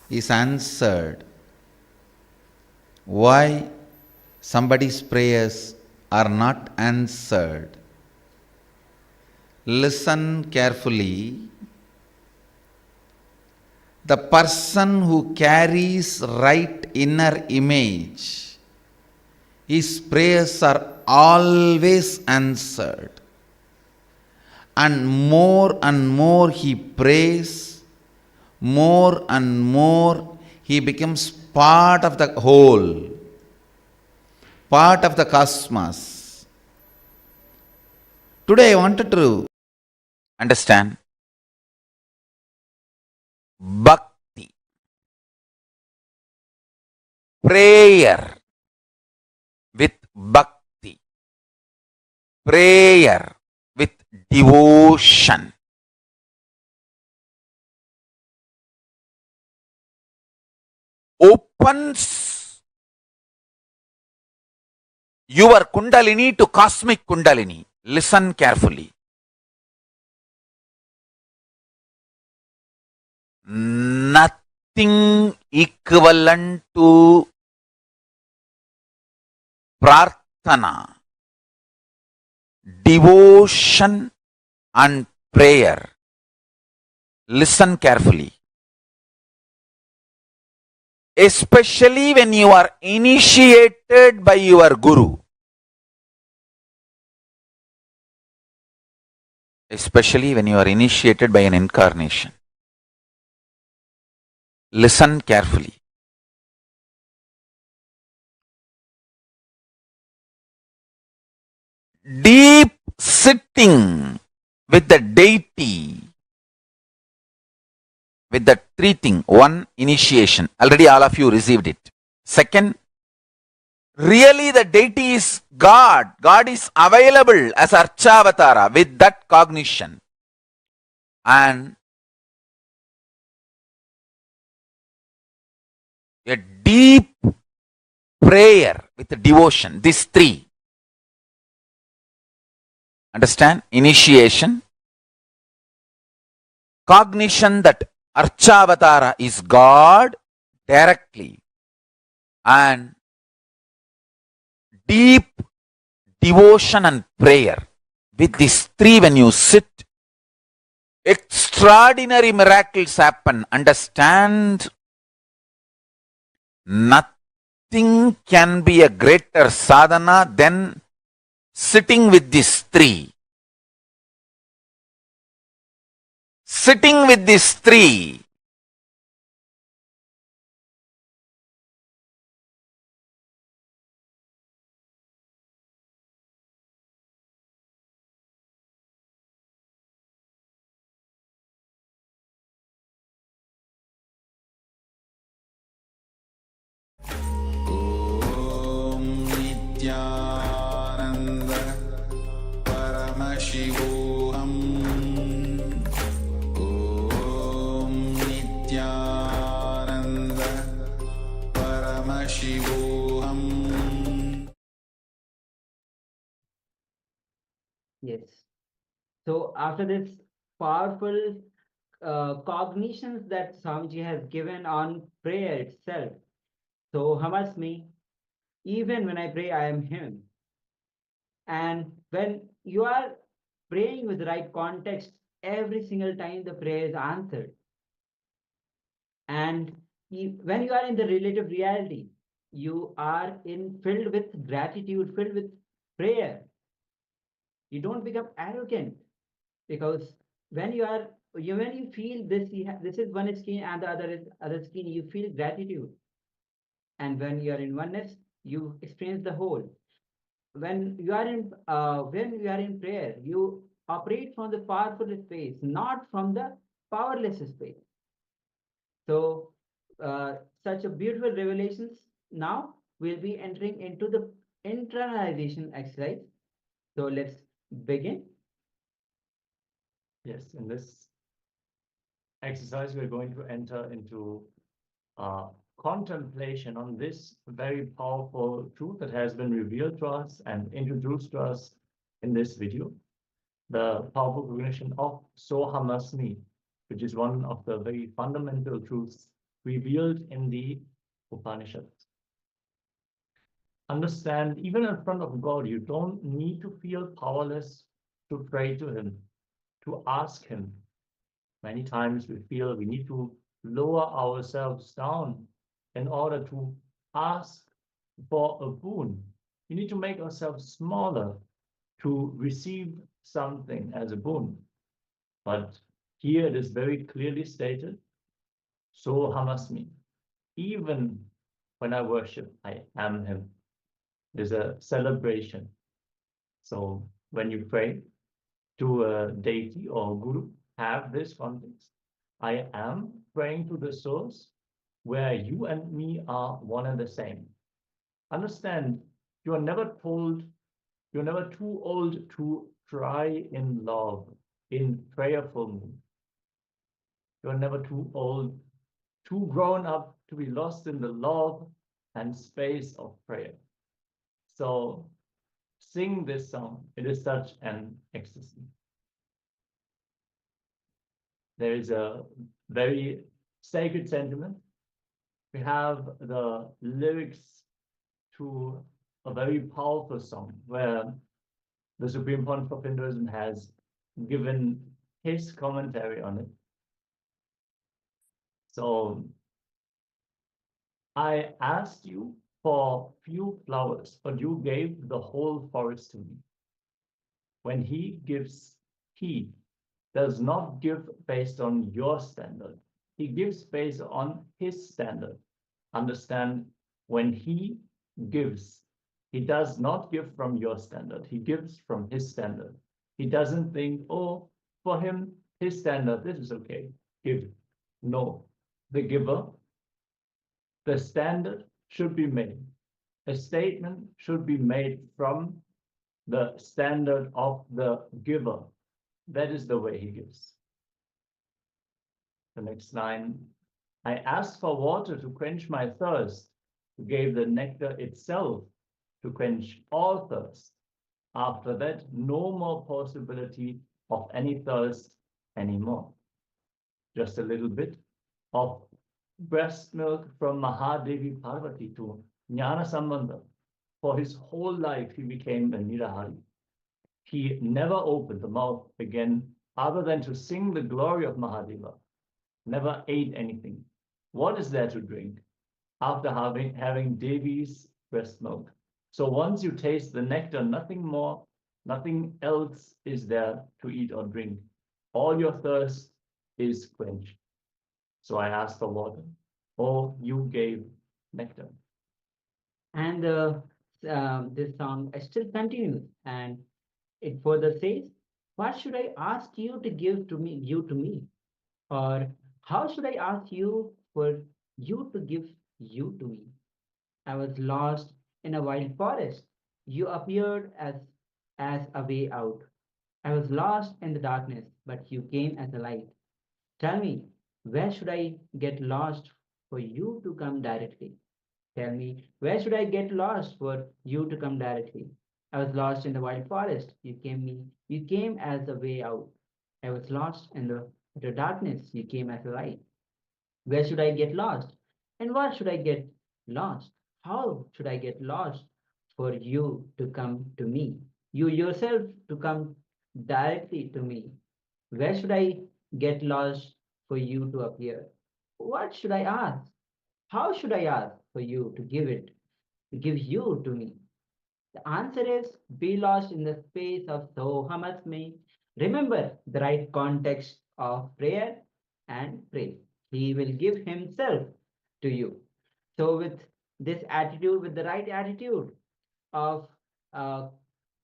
is answered, why somebody's prayers are not answered. Listen carefully. The person who carries right inner image, his prayers are always answered. And more he prays, more and more he becomes part of the whole, part of the cosmos. Today I wanted to Understand? Bhakti. Prayer with bhakti. Prayer with devotion. Opens your Kundalini to cosmic Kundalini. Listen carefully. Nothing equivalent to prarthana, devotion and prayer. Listen carefully. Especially when you are initiated by your Guru. Especially when you are initiated by an incarnation. Listen carefully. Deep sitting with the deity, with the three things. One, initiation. Already all of you received it. Second, really the deity is God. God is available as Archavatara with that cognition. And a deep prayer with devotion. These three. Understand? Initiation, cognition that Archavatara is God directly, and deep devotion and prayer. With these three, when you sit, extraordinary miracles happen. Understand? Nothing can be a greater sadhana than sitting with these three. Sitting with these three. ॐ नित्यानन्द परमशिवोऽहम् ॐ नित्यानन्द परमशिवोऽहम्. Yes. So after this powerful cognitions that Swamiji has given on prayer itself, so Hamasmi, even when I pray, I am Him. And when you are praying with the right context, every single time the prayer is answered. And when you are in the relative reality, you are filled with gratitude, filled with prayer. You don't become arrogant, because when you feel this, this is one skin and the other skin, you feel gratitude. And when you are in oneness, you experience the whole. When you are in prayer, you operate from the powerful space, not from the powerless space. So such a beautiful revelations. Now we'll be entering into the internalization exercise. So let's begin. Yes, in this exercise, we're going to enter into contemplation on this very powerful truth that has been revealed to us and introduced to us in this video, the powerful recognition of Sohamasmi, which is one of the very fundamental truths revealed in the Upanishads. Understand, even in front of God, you don't need to feel powerless to pray to Him, to ask Him. Many times we feel we need to lower ourselves down in order to ask for a boon. We need to make ourselves smaller to receive something as a boon. But here it is very clearly stated, Sohamasmi. Even when I worship, I am Him. There's a celebration. So when you pray to a deity or guru, have this context. I am praying to the source where you and me are one and the same. Understand, you are never told, you're never too old to try in love, in prayerful mood. You're never too old, too grown up to be lost in the love and space of prayer. So sing this song. It is such an ecstasy. There is a very sacred sentiment. We have the lyrics to a very powerful song where the Supreme Pontiff of Hinduism has given his commentary on it. So, I asked you for few flowers, but you gave the whole forest to me. When he gives, he does not give based on your standard. He gives based on his standard. Understand, when he gives, he does not give from your standard. He gives from his standard. He doesn't think, oh, for him, his standard, this is okay, give. No, the giver, the standard should be made. A statement should be made from the standard of the giver. That is the way he gives. The next line, I asked for water to quench my thirst, who gave the nectar itself to quench all thirst. After that, no more possibility of any thirst anymore. Just a little bit of breast milk from Mahadevi Parvati to Jnana Sambandha. For his whole life, he became a Nirahari. He never opened the mouth again other than to sing the glory of Mahadeva. Never ate anything. What is there to drink after having Devi's breast milk? So once you taste the nectar, nothing more, nothing else is there to eat or drink. All your thirst is quenched. So I asked for water. Oh, you gave nectar. And this song still continues, and it further says, what should I ask you to give to me, you to me? Or how should I ask you for you to give you to me? I was lost in a wild forest. You appeared as a way out. I was lost in the darkness, but you came as a light. Tell me, where should I get lost for you to come directly? Tell me, where should I get lost for you to come directly? I was lost in the wild forest. You came as a way out. I was lost in the darkness. You came as a light. Where should I get lost? And what should I get lost? How should I get lost for you to come to me? You yourself to come directly to me. Where should I get lost for you to appear? What should I ask? How should I ask for you to give you to me? The answer is be lost in the space of Sohamasmi. Remember the right context of prayer and pray. He will give himself to you. So with this attitude, with the right attitude of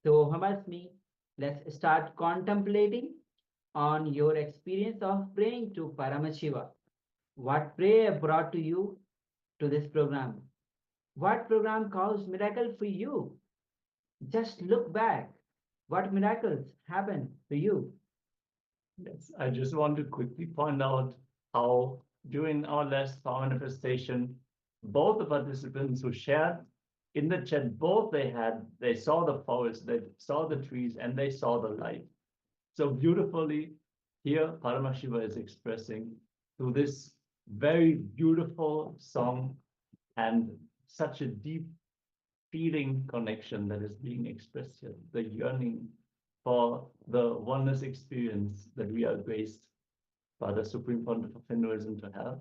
Sohamasmi, let's start contemplating on your experience of praying to Paramashiva. What prayer brought to you to this program? What program caused miracle for you? Just look back. What miracles happened to you? Yes, I just want to quickly point out how during our last power manifestation, both the participants who shared in the chat, both they saw the forest, they saw the trees, and they saw the light. So beautifully, here Paramashiva is expressing through this very beautiful song and such a deep feeling connection that is being expressed here, the yearning for the oneness experience that we are graced by the Supreme Pontiff of Hinduism to have.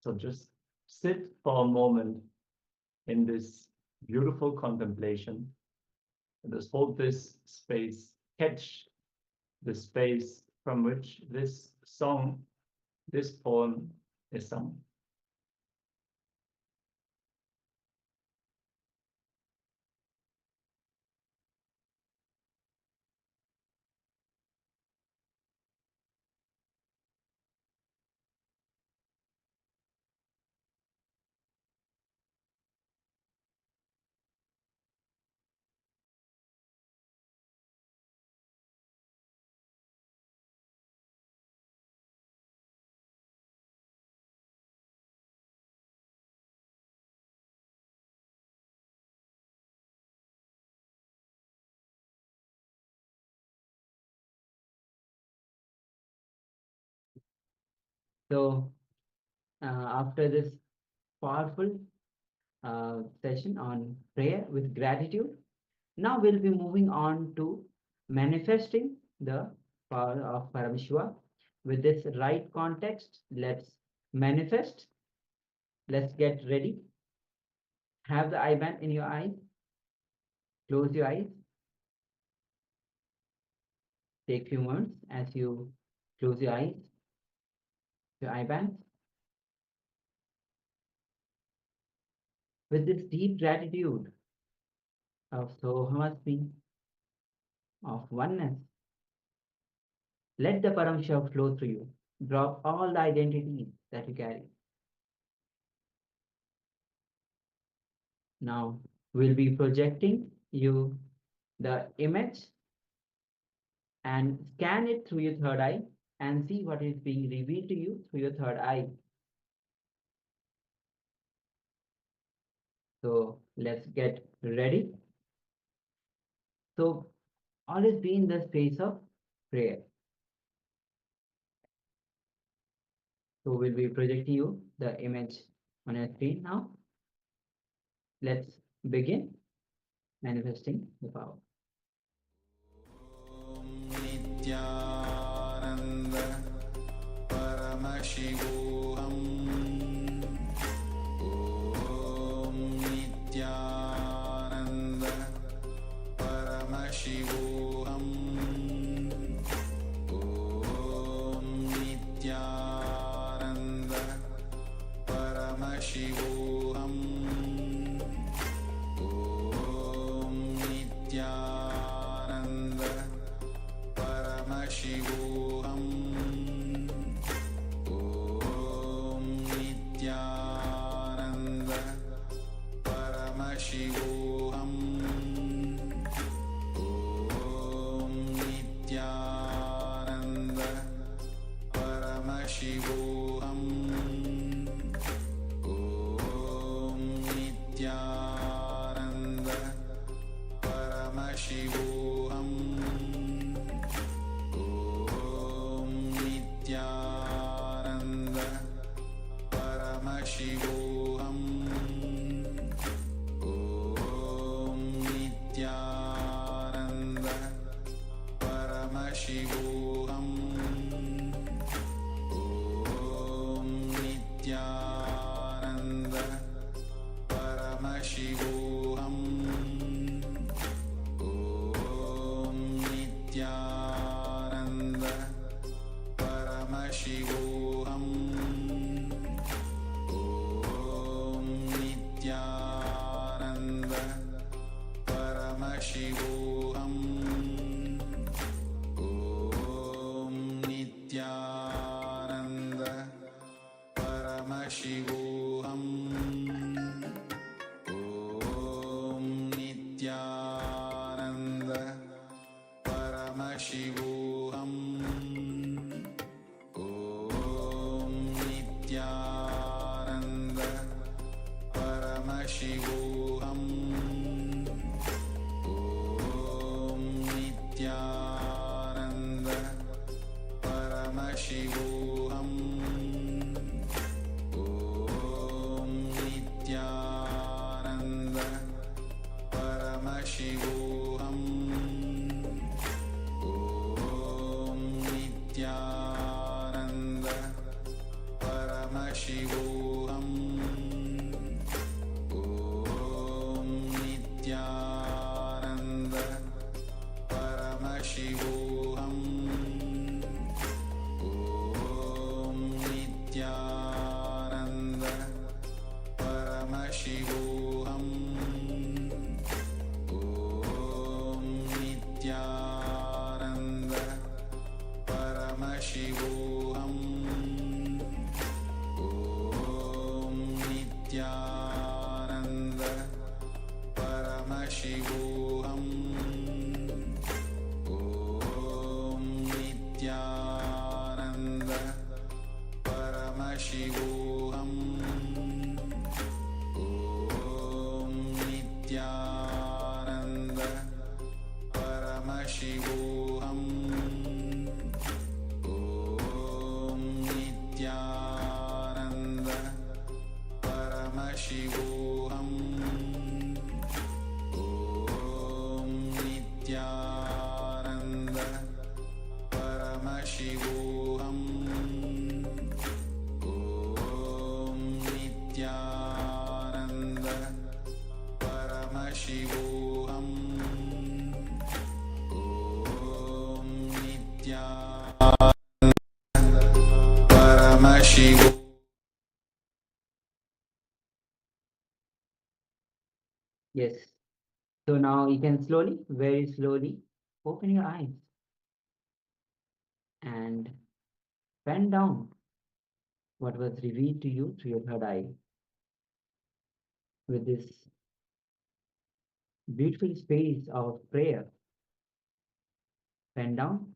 So just sit for a moment in this beautiful contemplation, and just hold this space, catch the space from which this song, this poem is sung. So after this powerful session on prayer with gratitude, now we'll be moving on to manifesting the power of Paramashiva. With this right context, let's manifest. Let's get ready. Have the eye band in your eyes. Close your eyes. Take a few moments as you close your eyes, your eye bands. With this deep gratitude of Soham, of oneness, let the Paramashiva flow through you. Drop all the identities that you carry. Now we'll be projecting you the image and scan it through your third eye and see what is being revealed to you through your third eye. So let's get ready. So always be in the space of prayer. So we'll be projecting you the image on your screen now. Let's begin manifesting the power. Nityananda Paramashivoham Om Nityananda Paramashivoham Om Nityananda Paramashivoham Om Nityananda Paramashivoham Om Nityananda Paramashivoham Om Nityananda Paramashivoham Om Nityananda Paramashivoham Om Nityananda Paramashivoham Om Nityananda Paramashivoham Om Nityananda Paramashivoham Om Nityananda Paramashivoham Om Nityananda Paramashivoham Om Nityananda Paramashivoham Om Nityananda Paramashivoham Om Nityananda Paramashivoham Om Nityananda Paramashivoham Om Nityananda Paramashivoham Om Nityananda Paramashivoham Om Nityananda Paramashivoham Om Nityananda Paramashivoham Om Nityananda Paramashivoham Om Nityananda Paramashivoham Om Nityananda Paramashivoham Om Nityananda Paramashivoham Om Nityananda Paramashivoham Om Nityananda Paramashivoham Om Nityananda Paramashivoham. Yes. So now you can slowly, very slowly, open your eyes and bend down what was revealed to you through your third eye with this beautiful space of prayer. Bend down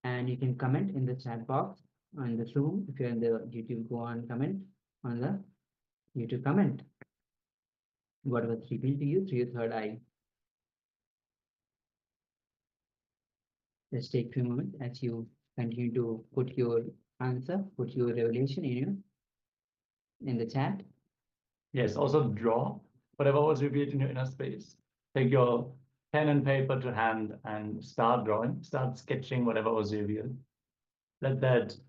and you can comment in the chat box on the Zoom. If you're in the YouTube, go on comment on the YouTube comment what was revealed to you through your third eye. Let's take a few moments as you continue to put your answer, put your revelation in the chat. Yes, also draw whatever was revealed in your inner space. Take your pen and paper to hand and start drawing, start sketching whatever was revealed. Let that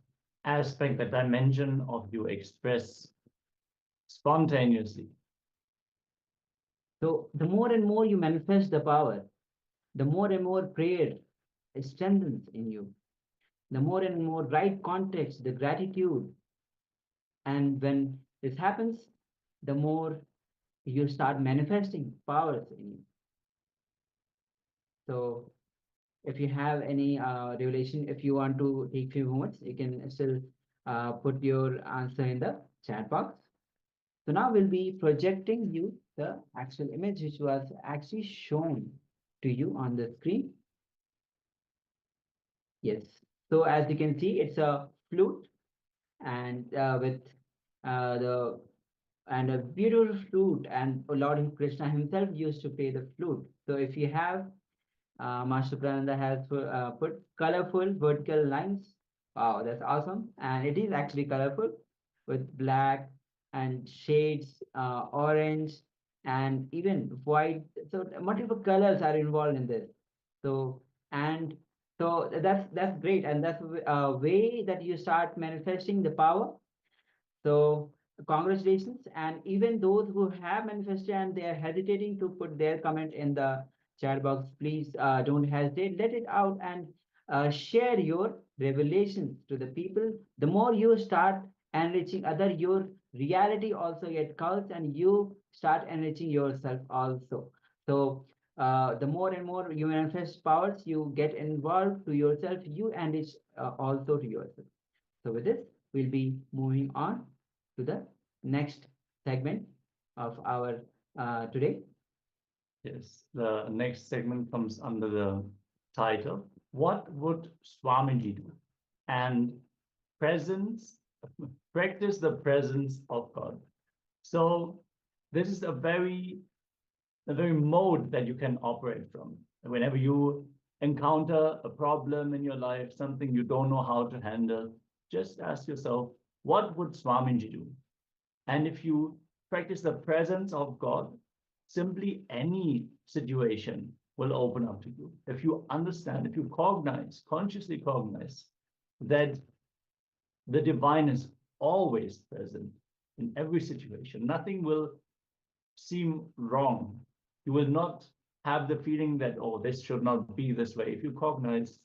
aspect, that dimension of you express spontaneously. So the more and more you manifest the power, the more and more prayer strengthens in you. The more and more right context, the gratitude. And when this happens, the more you start manifesting powers in you. So if you have any revelation, if you want to take few moments, you can still put your answer in the chat box. So now we'll be projecting you the actual image which was actually shown to you on the screen. Yes. So as you can see, it's a flute and with the and a beautiful flute, and Lord Krishna himself used to play the flute. So if you have Master Prananda has put colorful vertical lines. Wow, that's awesome. And it is actually colorful with black and shades, orange and even white. So multiple colors are involved in this. So, and so that's great. And that's a way that you start manifesting the power. So congratulations. And even those who have manifested and they are hesitating to put their comment in the chat box, please don't hesitate. Let it out and share your revelations to the people. The more you start enriching other, your reality also get counts and you start enriching yourself also. So the more and more you manifest powers, you get involved to yourself, you enrich also to yourself. So with this, we'll be moving on to the next segment of our today. Yes, the next segment comes under the title, What Would Swamiji Do? And presence, practice the presence of God. So this is a very mode that you can operate from. Whenever you encounter a problem in your life, something you don't know how to handle, just ask yourself, what would Swamiji do? And if you practice the presence of God, simply any situation will open up to you. If you understand, if you cognize, consciously cognize that the divine is always present in every situation, nothing will seem wrong. You will not have the feeling that, oh, this should not be this way. If you cognize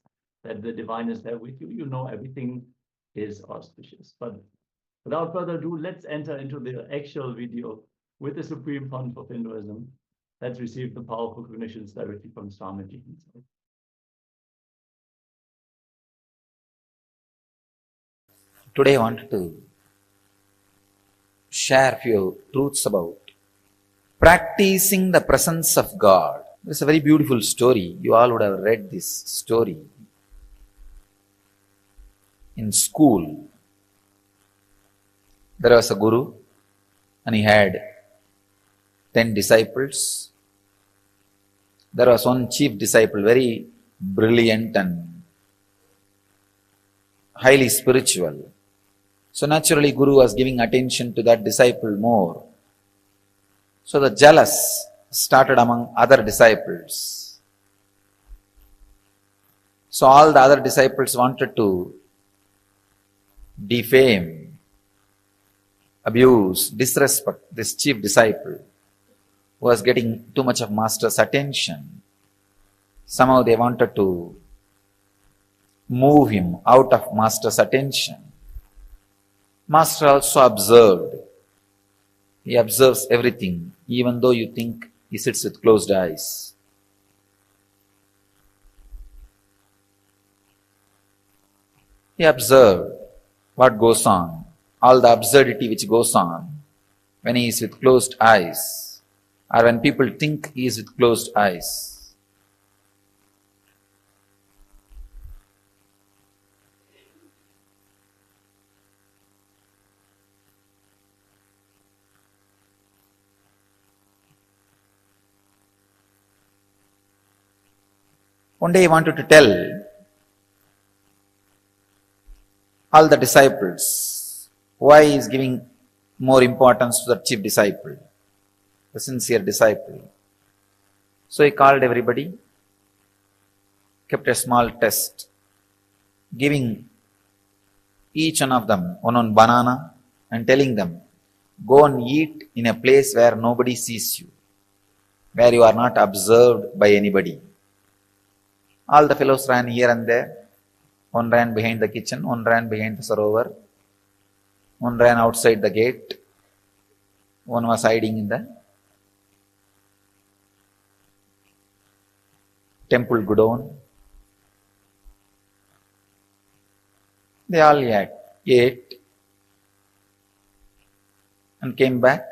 that the divine is there with you, you know everything is auspicious. But without further ado, let's enter into the actual video with the Supreme Pontiff of Hinduism. Let's receive the powerful cognitions directly from Swamiji himself. Today I wanted to share a few truths about practicing the presence of God. It's a very beautiful story. You all would have read this story in school. There was a guru and he had 10 disciples. There was one chief disciple, very brilliant and highly spiritual. So naturally, Guru was giving attention to that disciple more. So the jealous started among other disciples. So all the other disciples wanted to defame, abuse, disrespect this chief disciple who was getting too much of master's attention. Somehow they wanted to move him out of master's attention. Master also observed. He observes everything, even though you think he sits with closed eyes. He observed what goes on, all the absurdity which goes on when he is with closed eyes, or when people think he is with closed eyes. One day he wanted to tell all the disciples why he is giving more importance to the chief disciple, the sincere disciple. So he called everybody, kept a small test, giving each one of them one banana and telling them, go and eat in a place where nobody sees you, where you are not observed by anybody. All the fellows ran here and there. One ran behind the kitchen, one ran behind the sarovar, one ran outside the gate, one was hiding in the temple godown. They all ate and came back,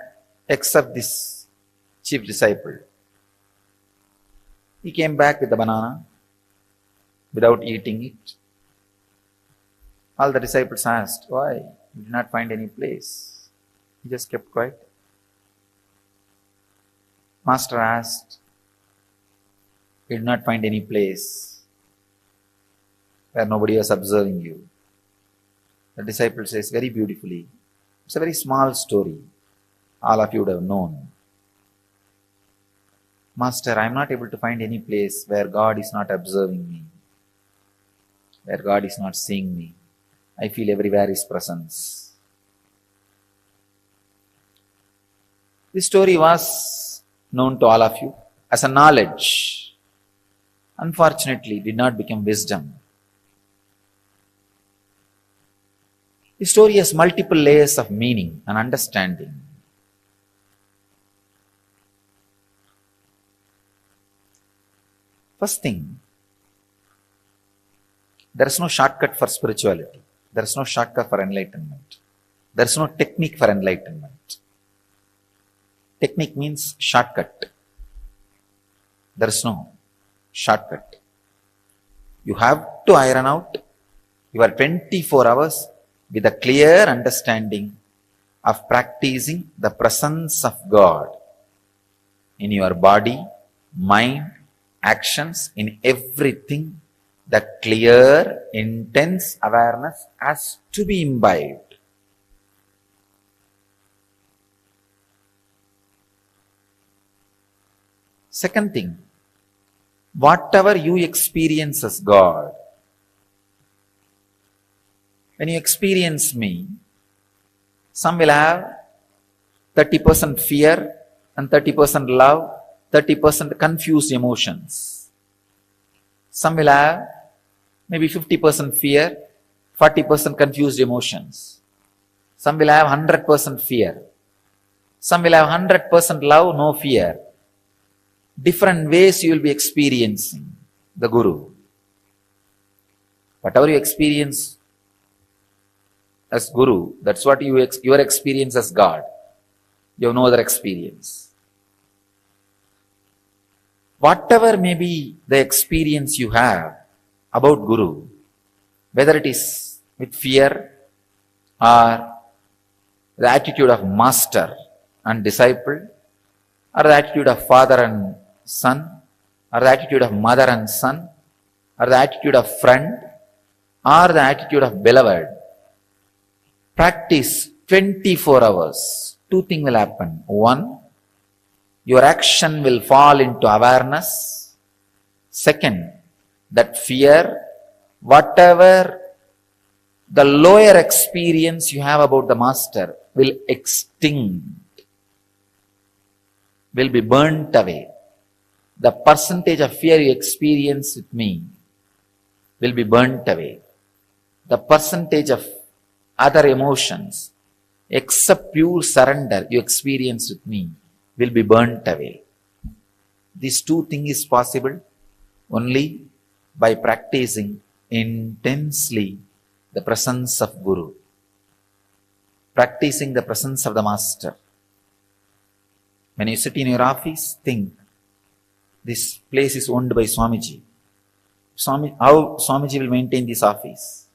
except this chief disciple. He came back with the banana without eating it. All the disciples asked, why? He did not find any place. He just kept quiet. Master asked, he did not find any place where nobody was observing you. The disciple says very beautifully, it's a very small story. All of you would have known. Master, I am not able to find any place where God is not observing me, where God is not seeing me. I feel everywhere His presence. This story was known to all of you as a knowledge. Unfortunately, it did not become wisdom. The story has multiple layers of meaning and understanding. First thing, there is no shortcut for spirituality. There is no shortcut for enlightenment. There is no technique for enlightenment. Technique means shortcut. There is no shortcut. You have to iron out your 24 hours with a clear understanding of practicing the presence of God in your body, mind, actions, in everything, the clear, intense awareness has to be imbibed. Second thing, whatever you experience as God, when you experience me, some will have 30% fear and 30% love, 30% confused emotions. Some will have maybe 50% fear, 40% confused emotions. Some will have 100% fear. Some will have 100% love, no fear. Different ways you will be experiencing the Guru. Whatever you experience as Guru, that's what your experience as God. You have no other experience. Whatever may be the experience you have about Guru, whether it is with fear or the attitude of master and disciple, or the attitude of father and son, or the attitude of mother and son, or the attitude of friend, or the attitude of beloved, practice 24 hours. Two things will happen. One, your action will fall into awareness. Second, that fear, whatever the lower experience you have about the master, will extinct, will be burnt away. The percentage of fear you experience with me will be burnt away. The percentage of other emotions, except pure surrender you experience with me, will be burnt away. These two things is possible only by practicing intensely the presence of Guru, practicing the presence of the Master. When you sit in your office, think, this place is owned by Swamiji. How Swamiji will maintain this office?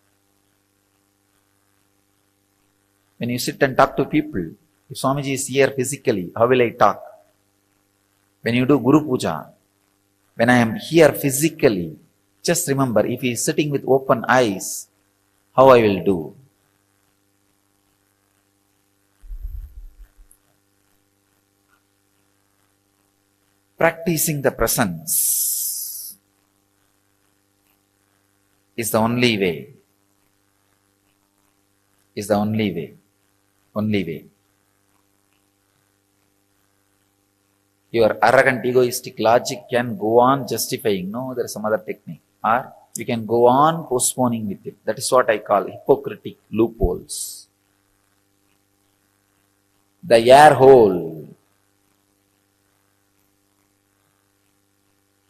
When you sit and talk to people, if Swamiji is here physically, how will I talk? When you do Guru Puja, when I am here physically, just remember, if he is sitting with open eyes, how I will do? Practicing the presence is the only way. Is the only way. Only way. Your arrogant, egoistic logic can go on justifying, no, there is some other technique. Or you can go on postponing with it. That is what I call hypocritic loopholes. The air hole,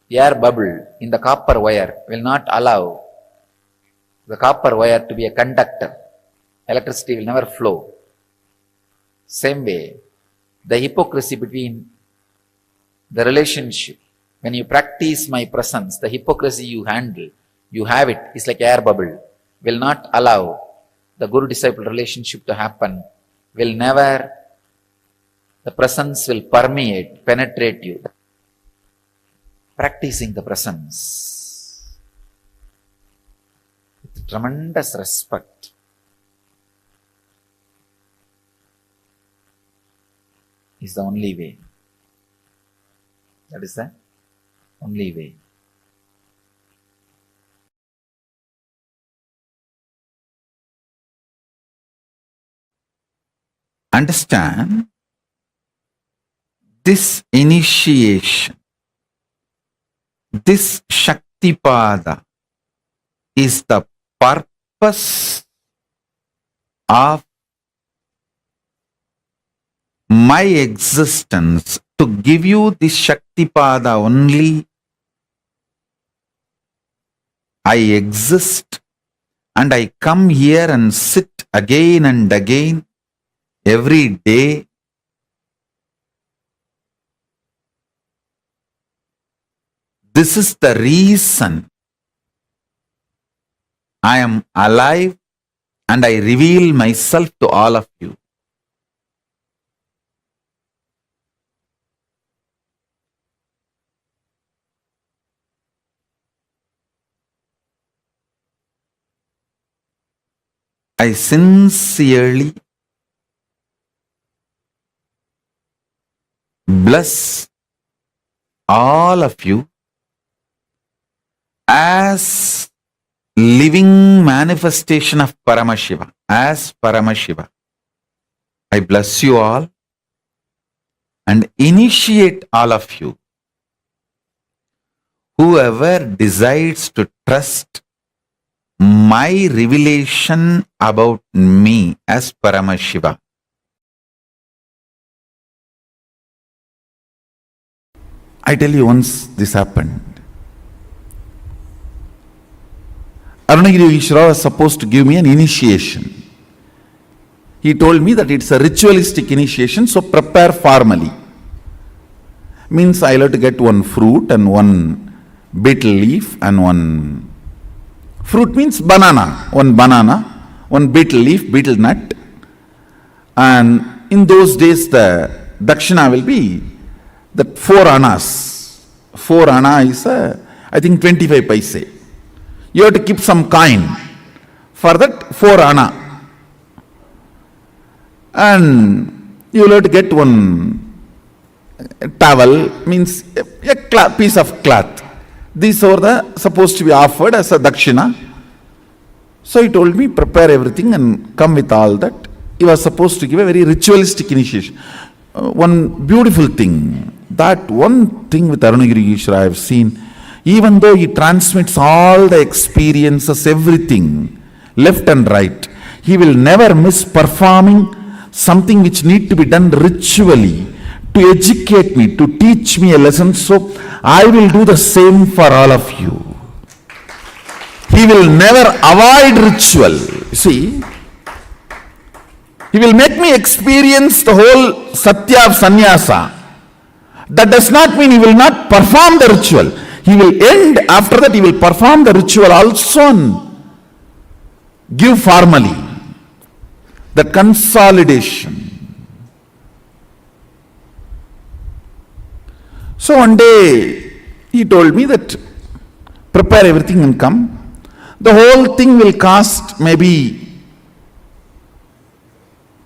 air bubble in the copper wire will not allow the copper wire to be a conductor. Electricity will never flow. Same way, the hypocrisy between the relationship, when you practice my presence, the hypocrisy you handle, you have it, it's like air bubble, will not allow the Guru-disciple relationship to happen, will never, the presence will permeate, penetrate you. Practicing the presence with tremendous respect. Is the only way. That is the only way. Understand, this initiation, this Shaktipada is the purpose of my existence, to give you this Shaktipada only. I exist and I come here and sit again and again every day. This is the reason I am alive and I reveal myself to all of you. I sincerely bless all of you as living manifestation of Paramashiva, as Paramashiva. I bless you all and initiate all of you. Whoever decides to trust my revelation about me as Paramashiva, I tell you, once this happened, Arunagiri Ishvara was supposed to give me an initiation. He told me that it's a ritualistic initiation, so prepare formally. Means I'll have to get one fruit and one betel leaf and one fruit means banana, one betel leaf, betel nut. And in those days the dakshina will be that 4 annas. 4 anna is I think 25 paise. You have to keep some coin for that 4 anna. And you will have to get one towel, means a piece of cloth. These are supposed to be offered as a dakshina. So he told me, prepare everything and come with all that. He was supposed to give a very ritualistic initiation. One beautiful thing, that one thing with Arunagiri Ishvara I have seen, even though he transmits all the experiences, everything, left and right, he will never miss performing something which need to be done ritually to educate me, to teach me a lesson. So I will do the same for all of you. He will never avoid ritual. See, he will make me experience the whole satya of sannyasa. That does not mean he will not perform the ritual. He will end, after that he will perform the ritual also and give formally the consolidation. So one day he told me that prepare everything and come. The whole thing will cost maybe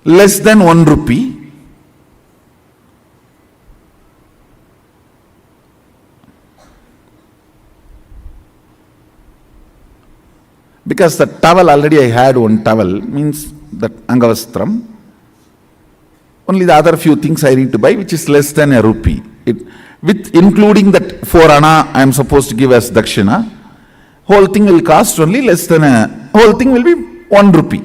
less than 1 rupee. Because the towel, already I had one towel, means that angavastram. Only the other few things I need to buy, which is less than a rupee. With including that 4 anna I am supposed to give as dakshina, whole thing will cost only less than whole thing will be 1 rupee.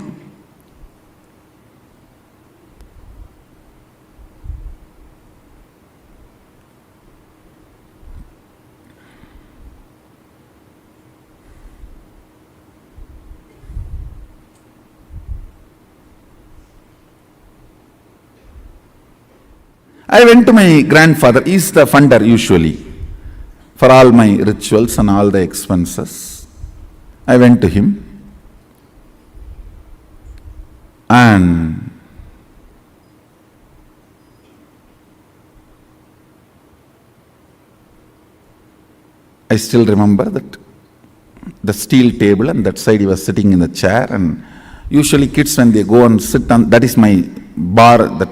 I went to my grandfather. He is the funder usually for all my rituals and all the expenses. I went to him and I still remember that the steel table, and that side he was sitting in the chair, and usually kids when they go and sit on, that is my bar, that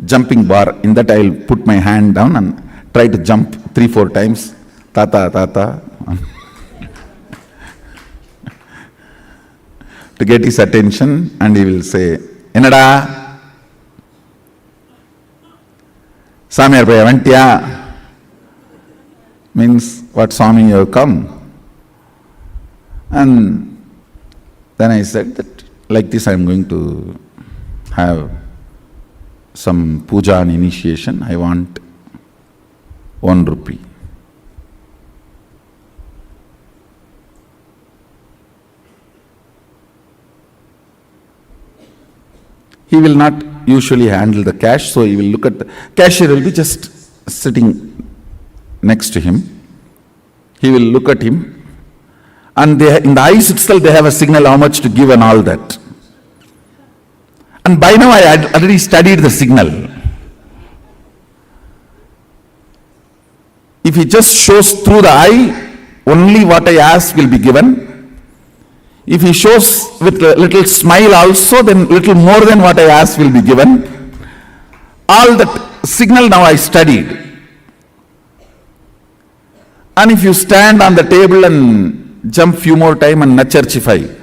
jumping bar, in that I'll put my hand down and try to jump 3-4 times. Tata, tata. To get his attention, and he will say, Enada? Samyar Paya Vantya? Means, what Swami you have come? And then I said that, like this I am going to have some puja and initiation. I want 1 rupee. He will not usually handle the cash, so he will look at the cashier, will be just sitting next to him. He will look at him, and in the eyes itself they have a signal how much to give and all that. And by now I had already studied the signal. If he just shows through the eye, only what I ask will be given. If he shows with a little smile also, then little more than what I asked will be given. All that signal now I studied. And if you stand on the table and jump few more time and nacharchify,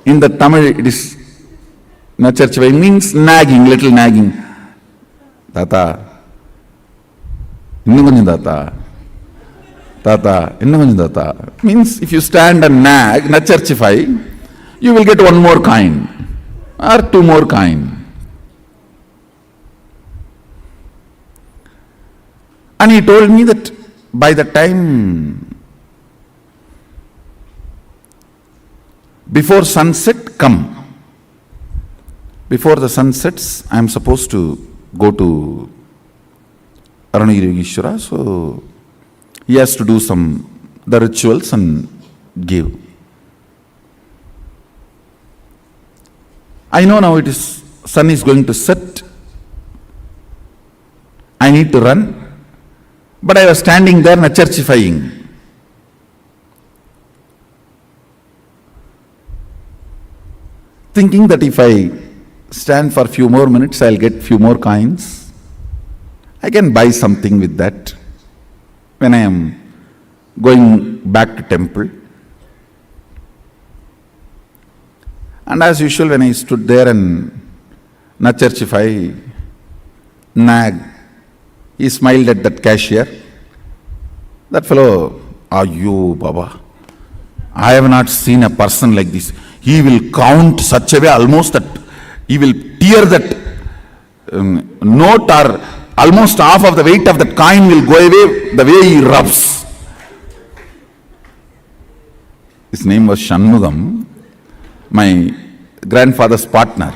in the Tamil it is nacharchify means nagging, little nagging. Tata, innum konjam tata. Tata, innum konjam tata. Means if you stand and nag, nacharchify, you will get one more coin or two more coin. And he told me that by the time before sunset, come. Before the sun sets, I am supposed to go to Aranagiri Yogeshwara, so he has to do the rituals and give. I know now sun is going to set. I need to run. But I was standing there nacharchifying. Thinking that if I stand for few more minutes, I'll get few more coins. I can buy something with that when I am going back to temple. And as usual, when I stood there and nacharchify, nag, he smiled at that cashier. That fellow, Ayyo Baba, I have not seen a person like this. He will count such a way almost that he will tear that note, or almost half of the weight of that coin will go away the way he rubs. His name was Shanmugam, my grandfather's partner.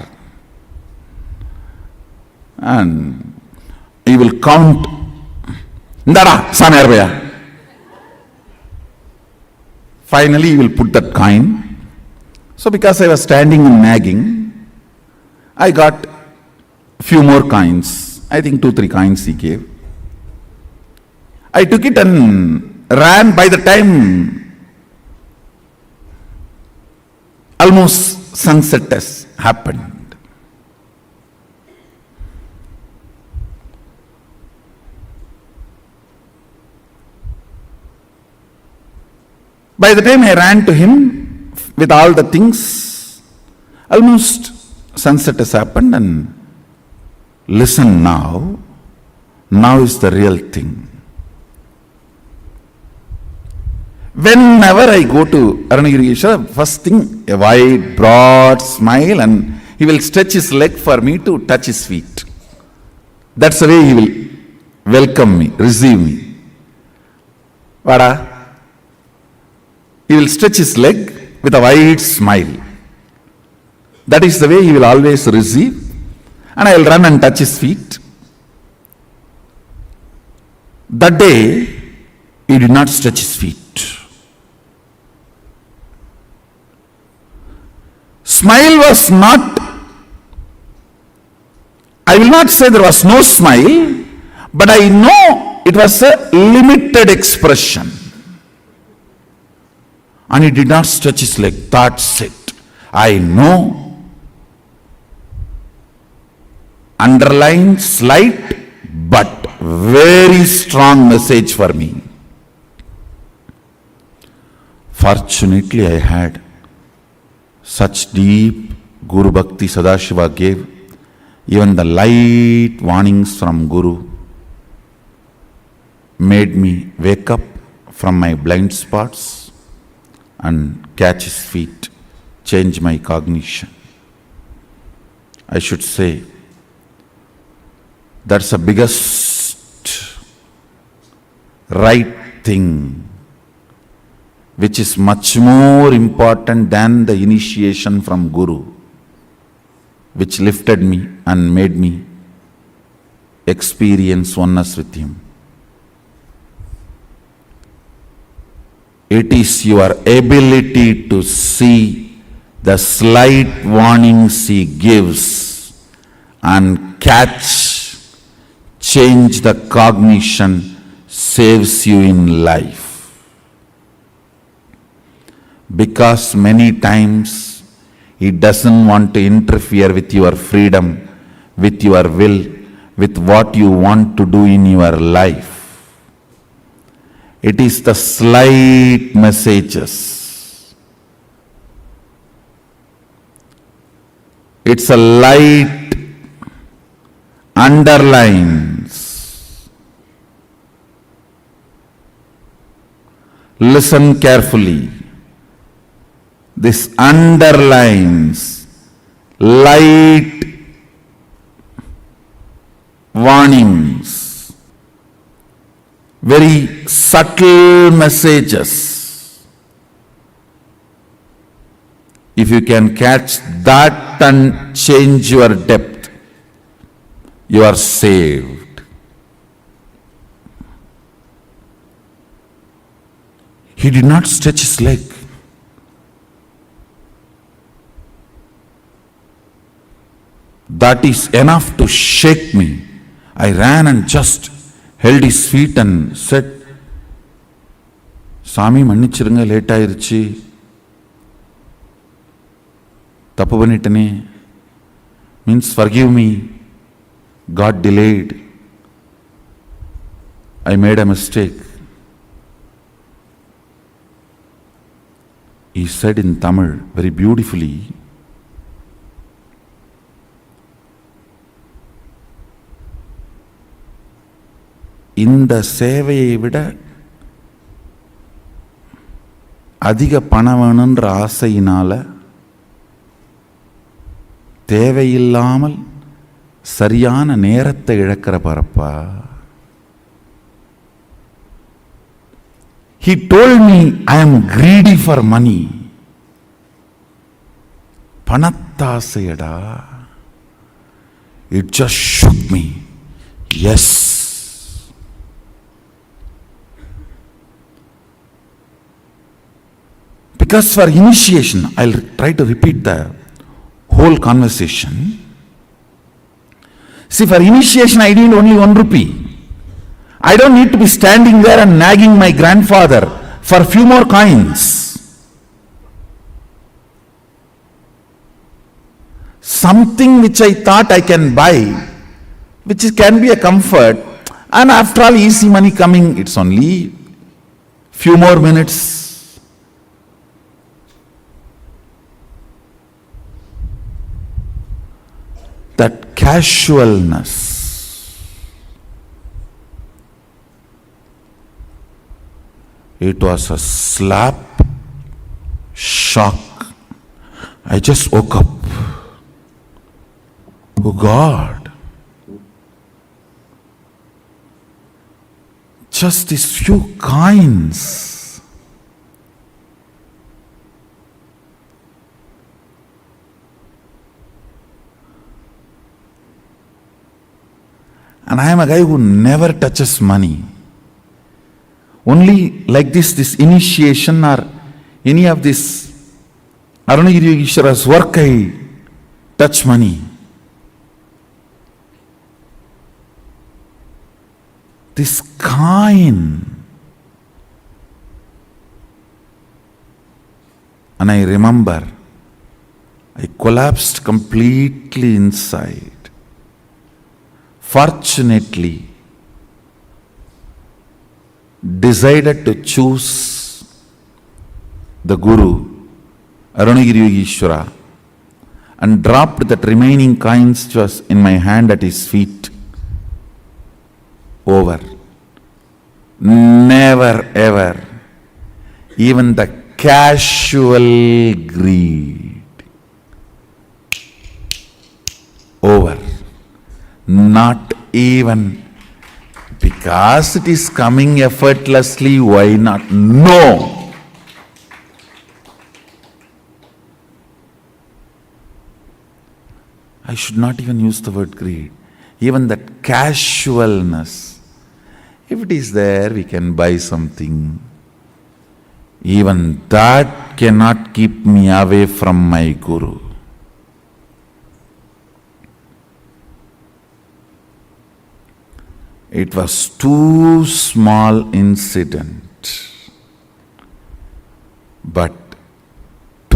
And he will count. Ndara, Samayarbaya. Finally, he will put that coin. So because I was standing and nagging, I got few more coins. I think 2-3 coins he gave. I took it and ran. By the time almost sunset has happened. By the time I ran to him with all the things, almost sunset has happened, and listen now is the real thing. Whenever I go to Aranagiri Yogeshwara, first thing, a wide, broad smile, and he will stretch his leg for me to touch his feet. That's the way he will welcome me, receive me. Vada. He will stretch his leg with a wide smile. That is the way he will always receive. And I will run and touch his feet. That day, he did not stretch his feet. Smile was not, I will not say there was no smile, but I know it was a limited expression. And he did not stretch his leg. That's it. I know. Underline, slight, but very strong message for me. Fortunately, I had such deep Guru Bhakti Sadashiva gave. Even the light warnings from Guru made me wake up from my blind spots and catch his feet, change my cognition. I should say, that's the biggest right thing, which is much more important than the initiation from Guru, which lifted me and made me experience oneness with him. It is your ability to see the slight warnings he gives and catch, change the cognition, saves you in life. because many times he doesn't want to interfere with your freedom, with your will, with what you want to do in your life. It is the slight messages. It's a light underlines. Listen carefully. This underlines light warnings, very subtle messages. If you can catch that and change your depth, you are saved. He did not stretch his leg. That is enough to shake me. I ran and just held his feet and said, Sami மன்னிச்சிருங்க, late ஆயிருச்சு, தப்பு பண்ணிட்டனே, means forgive me, God delayed, I made a mistake. He said in Tamil very beautifully, இந்த சேவையை விட அதிக பணம் வேணுன்ற ஆசையினால தேவையில்லாமல் சரியான நேரத்தை இழக்கிற பரப்பா. He told me I am greedy for money. பணத்தாசையடா. It just shook me. Yes. Because for initiation, I'll try to repeat the whole conversation. See, for initiation, I need only 1 rupee. I don't need to be standing there and nagging my grandfather for a few more coins. Something which I thought I can buy, which can be a comfort, and after all, easy money coming, it's only few more minutes. That casualness, it was a slap, shock. I just woke up. Oh God, just these few coins. And I am a guy who never touches money. Only like this initiation or any of this Arunagiri Yogeshwara's work, I touch money. This coin. And I remember, I collapsed completely inside. Fortunately, decided to choose the Guru, Arunagiri Yogeshwara, and dropped that remaining coins which was in my hand at his feet. Over. Never ever, even the casual greed. Over. Not even because it is coming effortlessly, why not? No! I should not even use the word greed. Even that casualness, if it is there, we can buy something. Even that cannot keep me away from my Guru. It was too small incident, but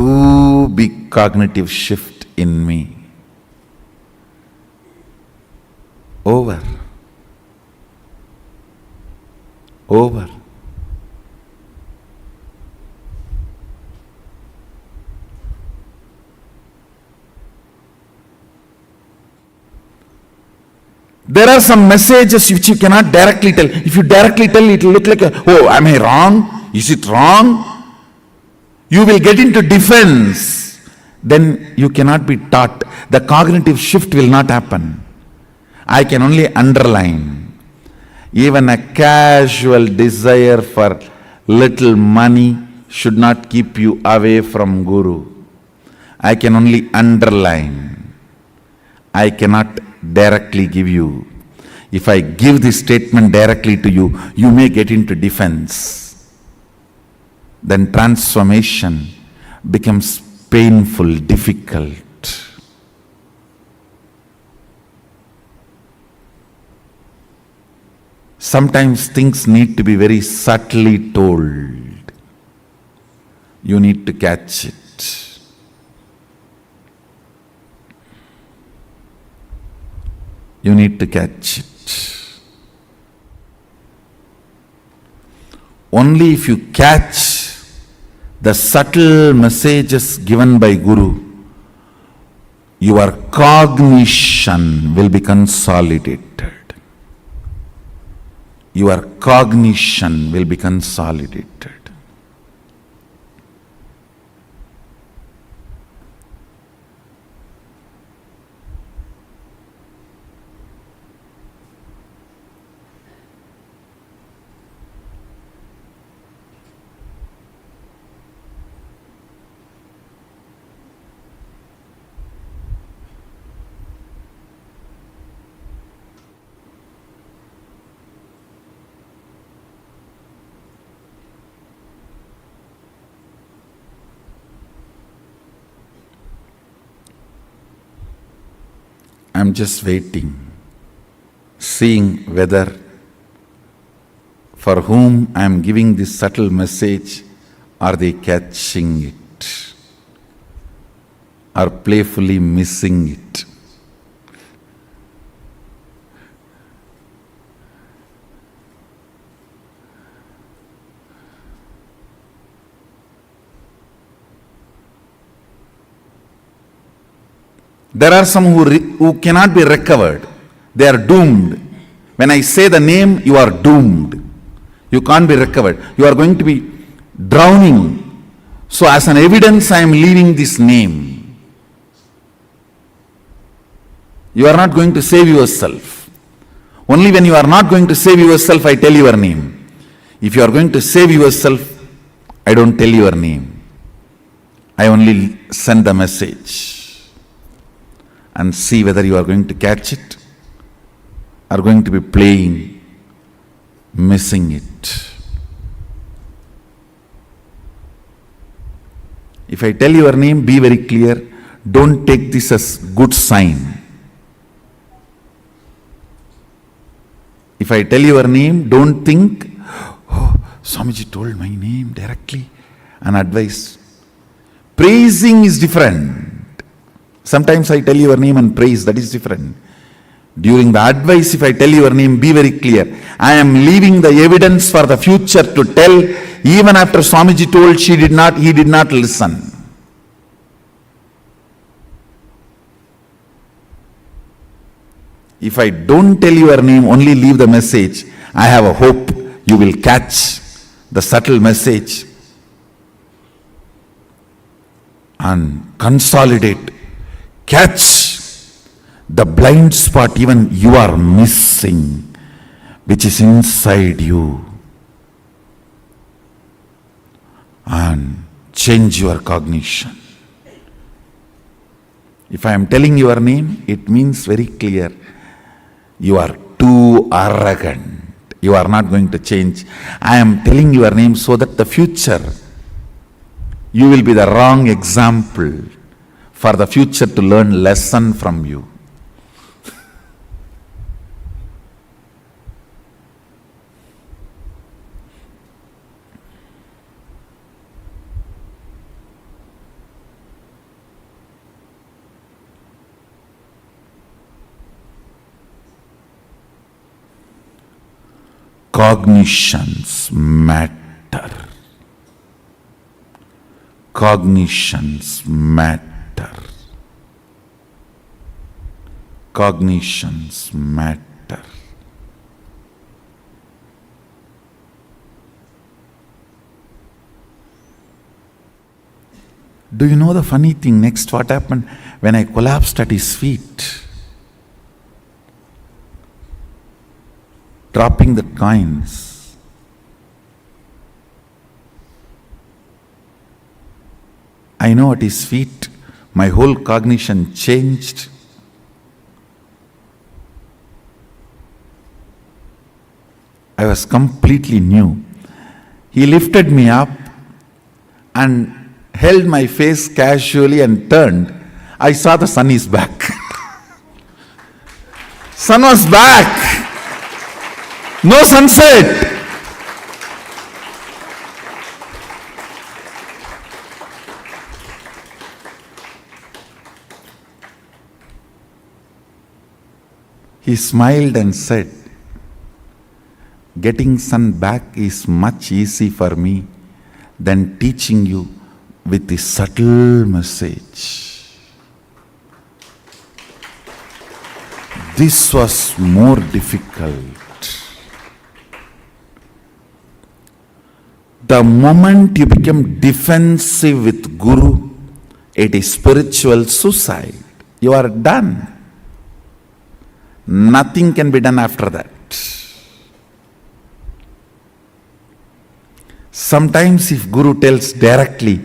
too big cognitive shift in me. Over. Over. There are some messages which you cannot directly tell. If you directly tell, it will look like, oh, am I wrong? Is it wrong? You will get into defense. Then you cannot be taught. The cognitive shift will not happen. I can only underline. Even a casual desire for little money should not keep you away from Guru. I can only underline. I cannot directly give you. If I give this statement directly to you, you may get into defense. Then transformation becomes painful, difficult. Sometimes things need to be very subtly told. You need to catch it. You need to catch it. Only if you catch the subtle messages given by Guru, your cognition will be consolidated. Your cognition will be consolidated. I'm just waiting, seeing whether for whom I am giving this subtle message, are they catching it or playfully missing it? There are some who cannot be recovered. They are doomed. When I say the name, you are doomed. You can't be recovered. You are going to be drowning. So as an evidence, I am leaving this name. You are not going to save yourself. Only when you are not going to save yourself, I tell your name. If you are going to save yourself, I don't tell your name. I only send the message. And see whether you are going to catch it or going to be playing, missing it. If I tell your name, be very clear. Don't take this as good sign. If I tell your name, don't think, oh, Swamiji told my name directly. An advice. Praising is different. Sometimes I tell your name and praise, that is different. During the advice, if I tell your name, be very clear. I am leaving the evidence for the future to tell. Even after Swamiji told, he did not listen. If I don't tell your name, only leave the message, I have a hope you will catch the subtle message and consolidate. Catch the blind spot even you are missing, which is inside you, and change your cognition. If I am telling your name, it means very clear, you are too arrogant. You are not going to change. I am telling your name so that the future, you will be the wrong example for the future to learn lesson from you. Cognitions matter. Cognitions matter. Cognitions matter. Do you know the funny thing? Next, what happened when I collapsed at his feet, dropping the coins? I know at his feet, my whole cognition changed. I was completely new. He lifted me up and held my face casually and turned. I saw the sun is back. Sun was back. No sunset. He smiled and said, "Getting sun back is much easy for me than teaching you with the subtle message." This was more difficult. The moment you become defensive with Guru, it is spiritual suicide. You are done. Nothing can be done after that. Sometimes if Guru tells directly,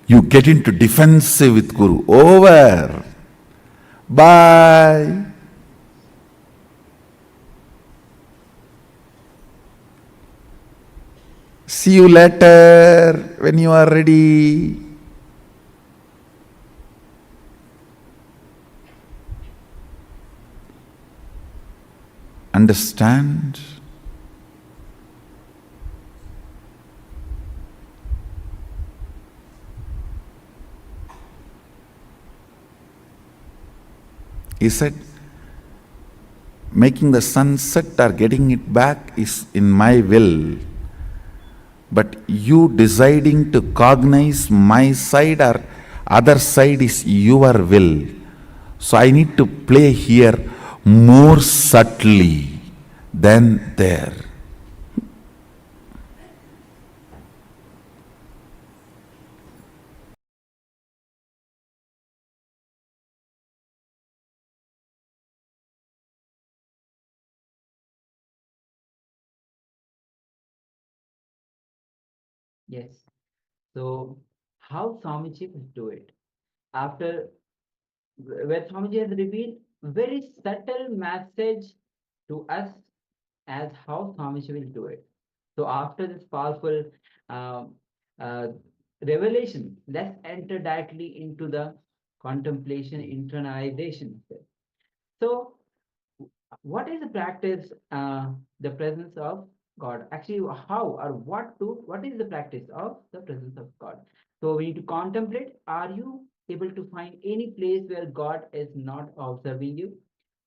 you get into defensive with Guru. Over. Bye. See you later when you are ready. Understand? He said, making the sun set or getting it back is in my will. But you deciding to cognize my side or other side is your will. So I need to play here more subtly than there. Yes. So how Swamiji will do it? After where Swamiji has revealed very subtle message to us as how Swamiji will do it. So after this powerful um, uh, revelation, let's enter directly into the contemplation, internalization. So what is the practice, the presence of God? Actually, how or what is the practice of the presence of God? So we need to contemplate. Are you able to find any place where God is not observing you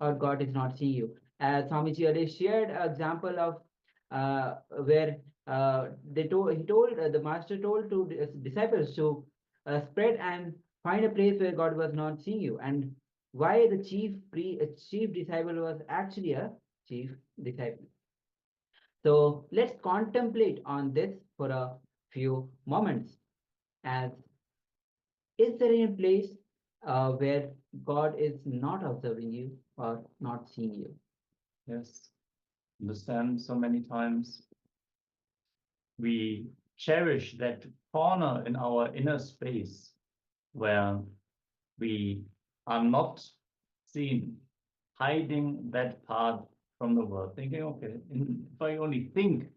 or God is not seeing you? As Swamiji earlier shared an example of where the master told to disciples to spread and find a place where God was not seeing you, and why the chief disciple was actually a chief disciple. So let's contemplate on this for a few moments. As is there any place where God is not observing you or not seeing you? Yes. Understand, so many times we cherish that corner in our inner space where we are not seen, hiding that part from the world, thinking, okay, if I only think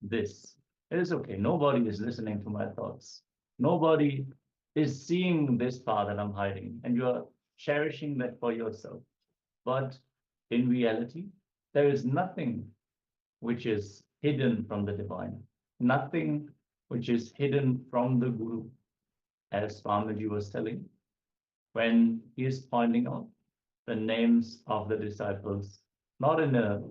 this, it is okay. Nobody is listening to my thoughts. Nobody is seeing this part that I'm hiding, and you are cherishing that for yourself. But in reality, there is nothing which is hidden from the divine, nothing which is hidden from the Guru, as Swamiji was telling, when he is pointing out the names of the disciples, not in a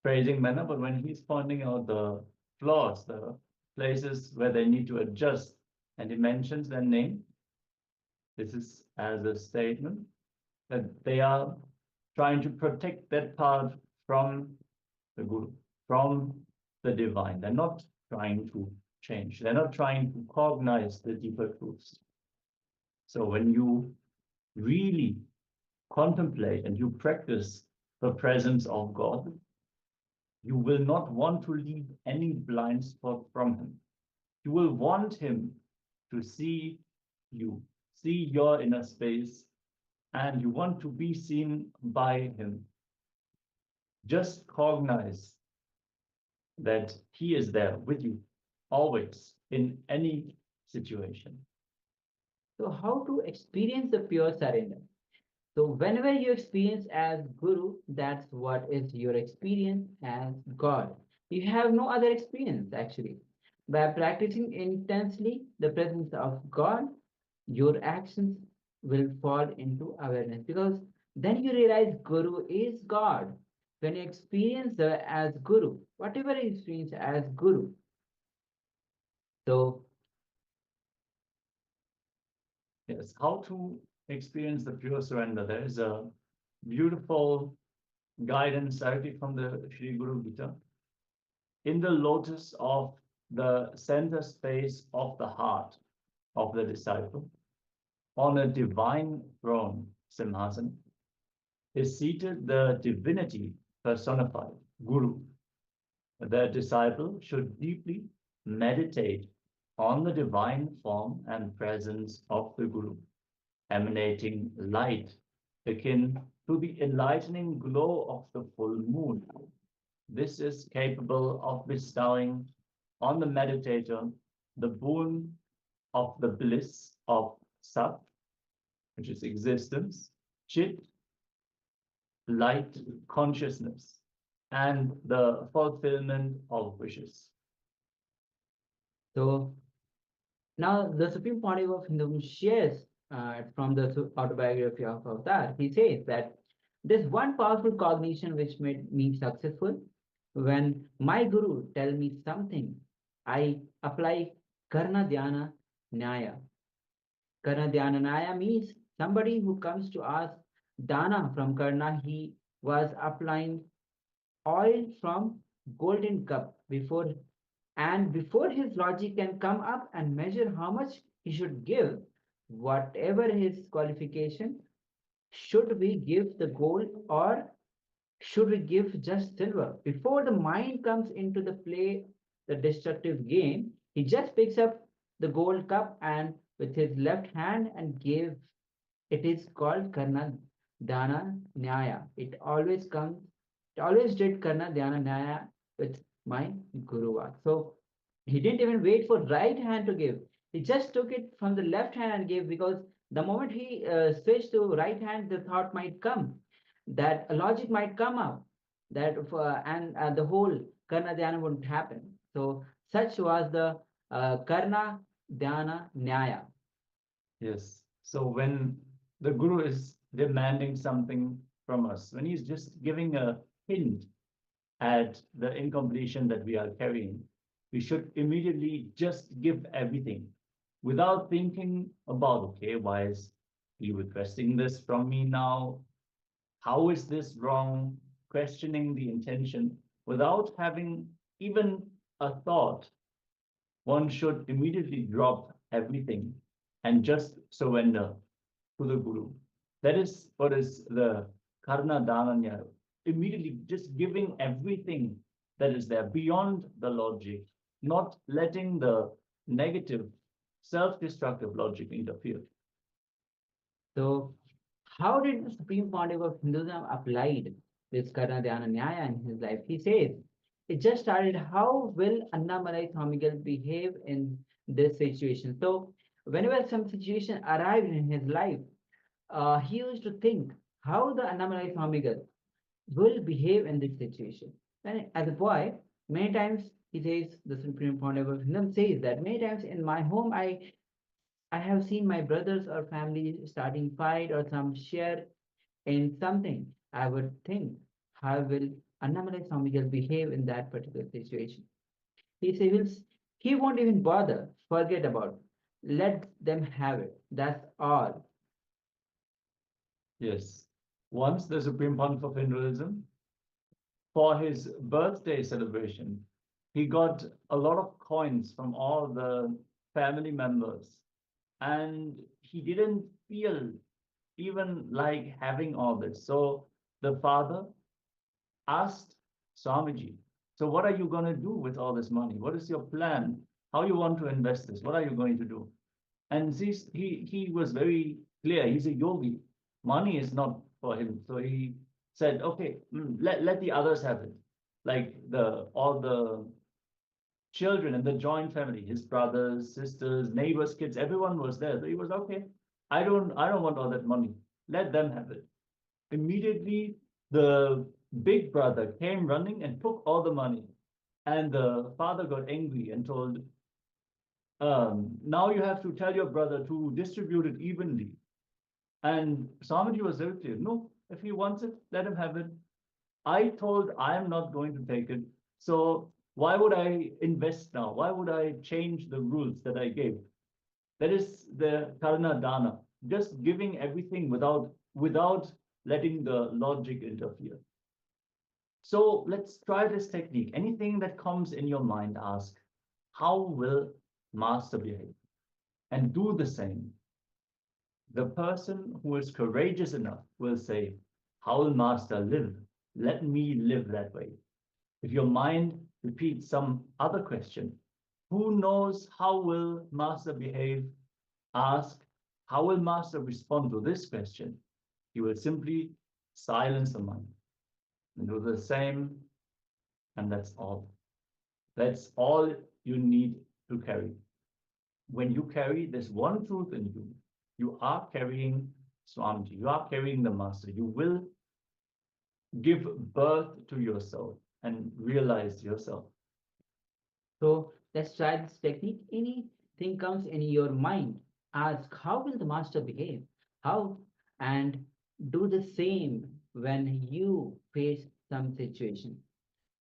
praising manner, but when he's pointing out the flaws, the places where they need to adjust, and he mentions their name, this is as a statement that they are trying to protect that part from the Guru, from the divine. They're not trying to change. They're not trying to cognize the deeper truths. So when you really contemplate and you practice the presence of God, you will not want to leave any blind spot from him. You will want him to see you, see your inner space, and you want to be seen by him. Just cognize that he is there with you, always, in any situation. So how to experience the pure surrender? So whenever you experience as Guru, that's what is your experience as God. You have no other experience actually. By practicing intensely the presence of God, your actions will fall into awareness, because then you realize Guru is God. When you experience the as Guru, whatever you experience as Guru. So Yes, how to experience the pure surrender. There is a beautiful guidance directly from the Sri Guru Gita. In the lotus of the center space of the heart of the disciple, on a divine throne, Simhasan, is seated the divinity personified, Guru. The disciple should deeply meditate on the divine form and presence of the Guru, emanating light akin to the enlightening glow of the full moon. This is capable of bestowing on the meditator the boon of the bliss of Sat, which is existence, Chit, light, consciousness, and the fulfillment of wishes. So now the Supreme Pontiff of Hinduism shares from the autobiography of Avatar. He says that there's one powerful cognition which made me successful. When my Guru tell me something, I apply Karna Dhyana Nyaya. Karna Dhyana Nyaya means somebody who comes to ask Dana from Karna, he was applying oil from golden cup before, and before his logic can come up and measure how much he should give, whatever his qualification, should we give the gold or should we give just silver? Before the mind comes into the play, the destructive game, he just picks up the gold cup and with his left hand and gave. It is called Karna Dhyana Nyaya. It always did Karna Dhyana Nyaya with my Guru. So he didn't even wait for right hand to give. He just took it from the left hand and gave, because the moment he switched to right hand, the thought might come, that a logic might come up, that and the whole Karna Dhyana wouldn't happen. So such was the Karna Dhyana Nyaya. Yes. So when the Guru is demanding something from us, when he's just giving a hint at the incompletion that we are carrying, we should immediately just give everything without thinking about, okay, why is he requesting this from me now? How is this wrong? Questioning the intention without having even a thought. One should immediately drop everything and just surrender to the Guru. That is what is the Karna Dhananya. Immediately just giving everything that is there beyond the logic, not letting the negative, self-destructive logic interfere. So how did the Supreme Pontiff of Hinduism applied this Karna Dhyana Nyaya in his life? He says, it just started, how will Annamalai Thamigal behave in this situation? So whenever some situation arrived in his life, he used to think how the Annamalai Thamigal will behave in this situation. And as a boy, many times he says, the Supreme Pontiff of Hinduism says that many times in my home, I have seen my brothers or family starting fight or some share in something. I would think, how will Annamalai Swami will behave in that particular situation. He won't even bother, forget about it. Let them have it. That's all. Yes. Once the Supreme Pontiff of Hinduism, for his birthday celebration, he got a lot of coins from all the family members, and he didn't feel even like having all this. So the father asked Swamiji, so what are you going to do with all this money? What is your plan? How you want to invest this? What are you going to do? And he was very clear. He's a yogi. Money is not for him. So he said, okay, let the others have it. Like all the children in the joint family, his brothers, sisters, neighbors, kids, everyone was there. So he was okay. I don't want all that money. Let them have it. Immediately, the big brother came running and took all the money. And the father got angry and told, now you have to tell your brother to distribute it evenly. And Swamiji was very clear, no, if he wants it, let him have it. I told I am not going to take it. So why would I invest now? Why would I change the rules that I gave? That is the karna dana, just giving everything without letting the logic interfere. So let's try this technique. Anything that comes in your mind, ask, how will master behave? And do the same. The person who is courageous enough will say, how will master live? Let me live that way. If your mind repeats some other question, who knows how will master behave? Ask, how will master respond to this question? You will simply silence the mind and do the same, and that's all. That's all you need to carry. When you carry this one truth in you, you are carrying Swamiji, you are carrying the master. You will give birth to yourself and realize yourself. So let's try this technique. Anything comes in your mind, ask, how will the master behave? How? And do the same when you face some situation.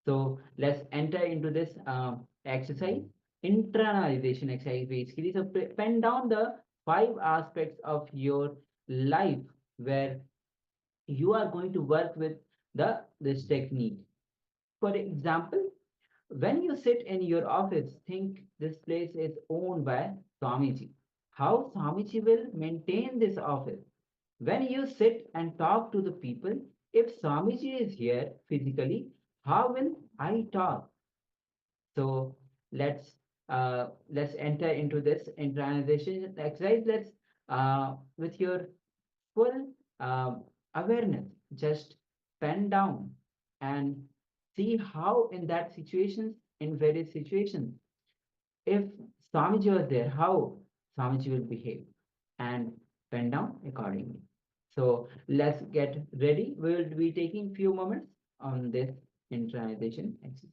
So let's enter into this exercise, internalization exercise basically. So pen down the 5 aspects of your life where you are going to work with this technique. For example, when you sit in your office, think this place is owned by Swamiji. How Swamiji will maintain this office? When you sit and talk to the people, if Swamiji is here physically, how will I talk? So let's enter into this internalization exercise. Let's with your full awareness, just pen down and see how in that situations, in various situations, if Swamiji was there, how Swamiji will behave, and pen down accordingly. So let's get ready. We will be taking few moments on this internalization exercise.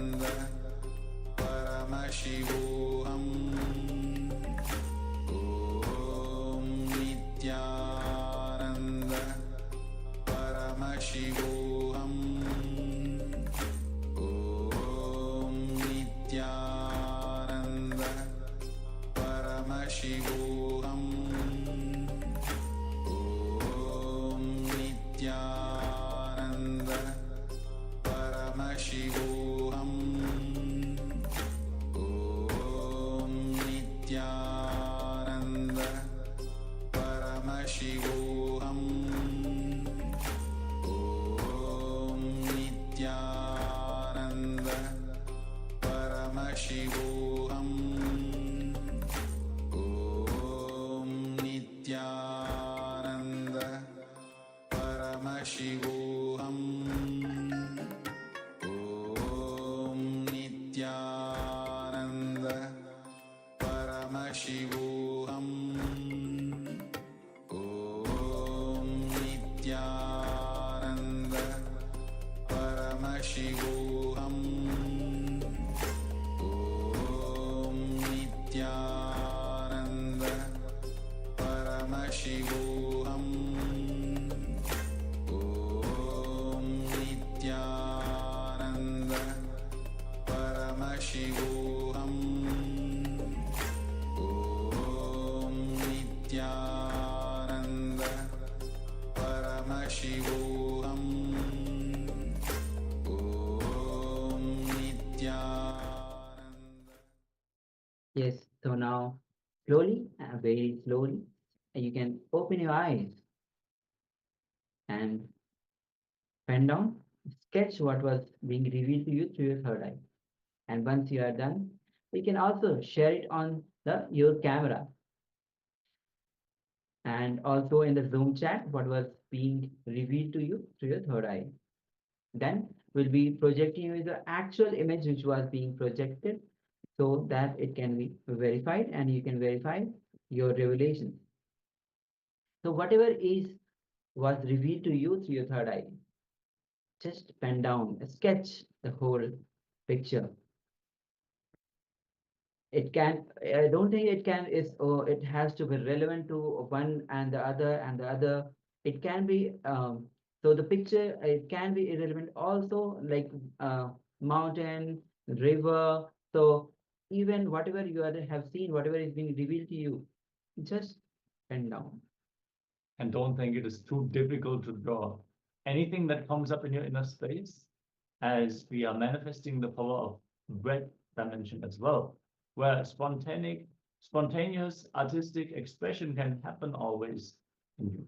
Nityananda Paramashivoham Om Nityananda Paramashivoham Om Nityananda Paramashivoham Om Nityananda Paramashivoham Om Nityananda Paramashivoham Om Nityananda Paramashivoham Om Nityananda. Yes, so now slowly, very slowly, you can open your eyes and pen down, sketch what was being revealed to you through your third eye. And once you are done, you can also share it on your camera. And also in the Zoom chat, what was being revealed to you through your third eye. Then we'll be projecting you the actual image which was being projected so that it can be verified and you can verify your revelations. So whatever was revealed to you through your third eye, just pen down, sketch the whole picture. It can, I don't think it can, it has to be relevant to one and the other and the other. It can be, so the picture, it can be irrelevant also, like mountain, river. So even whatever you have seen, whatever is being revealed to you, just pen down. And don't think it is too difficult to draw. Anything that comes up in your inner space, as we are manifesting the power of breath dimension as well, where spontaneous artistic expression can happen always in you.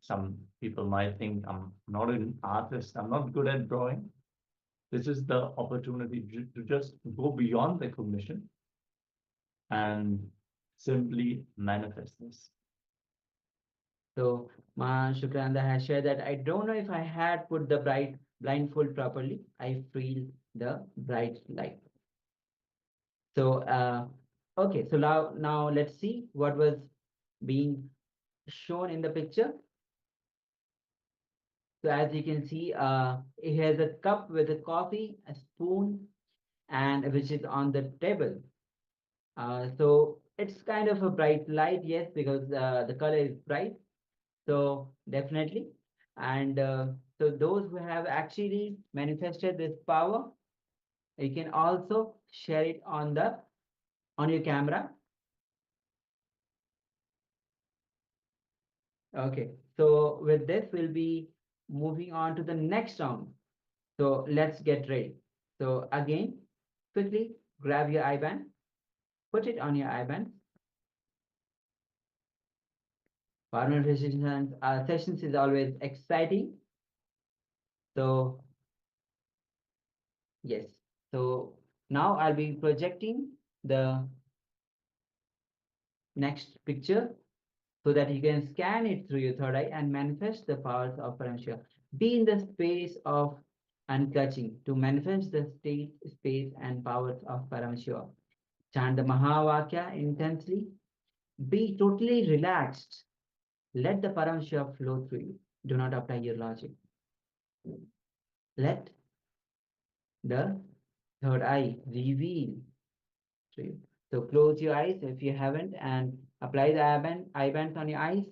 Some people might think I'm not an artist, I'm not good at drawing. This is the opportunity to just go beyond the cognition and simply manifest this. So Ma Shukrananda has shared that I don't know if I had put the blindfold properly. I feel the bright light. So okay, so now let's see what was being shown in the picture. So as you can see, it has a cup with a coffee, a spoon, and which is on the table. So it's kind of a bright light, yes, because the color is bright. So definitely, and so those who have actually manifested this power, you can also share it on your camera. Okay, so with this, we'll be moving on to the next round. So let's get ready. So again, quickly grab your IBAN, put it on your IBAN. Paramashivoham sessions is always exciting. So yes, so now I'll be projecting the next picture so that you can scan it through your third eye and manifest the powers of Paramashivoham. Be in the space of uncatching to manifest the state, space, and powers of Paramashivoham. Chant the Mahavakya intensely. Be totally relaxed. Let the Paramashivoham flow through you. Do not apply your logic. Let the third eye reveal to you. So close your eyes if you haven't and apply the IBANs on your eyes.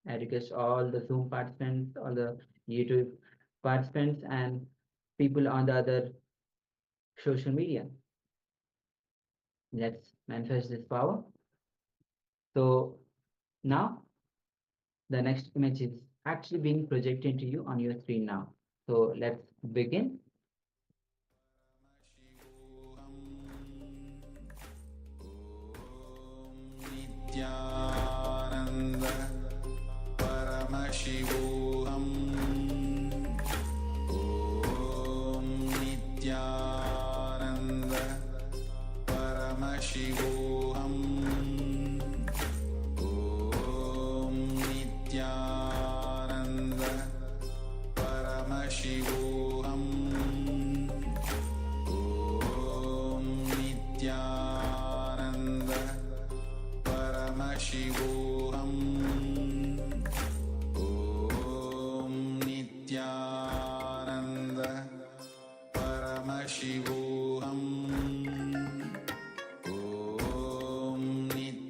I request all the Zoom participants, all the YouTube participants and people on the other social media. Let's manifest this power. So now the next image is actually being projected to you on your screen now. So let's begin. Nityananda Paramashivoham Om Nityananda Paramashivoham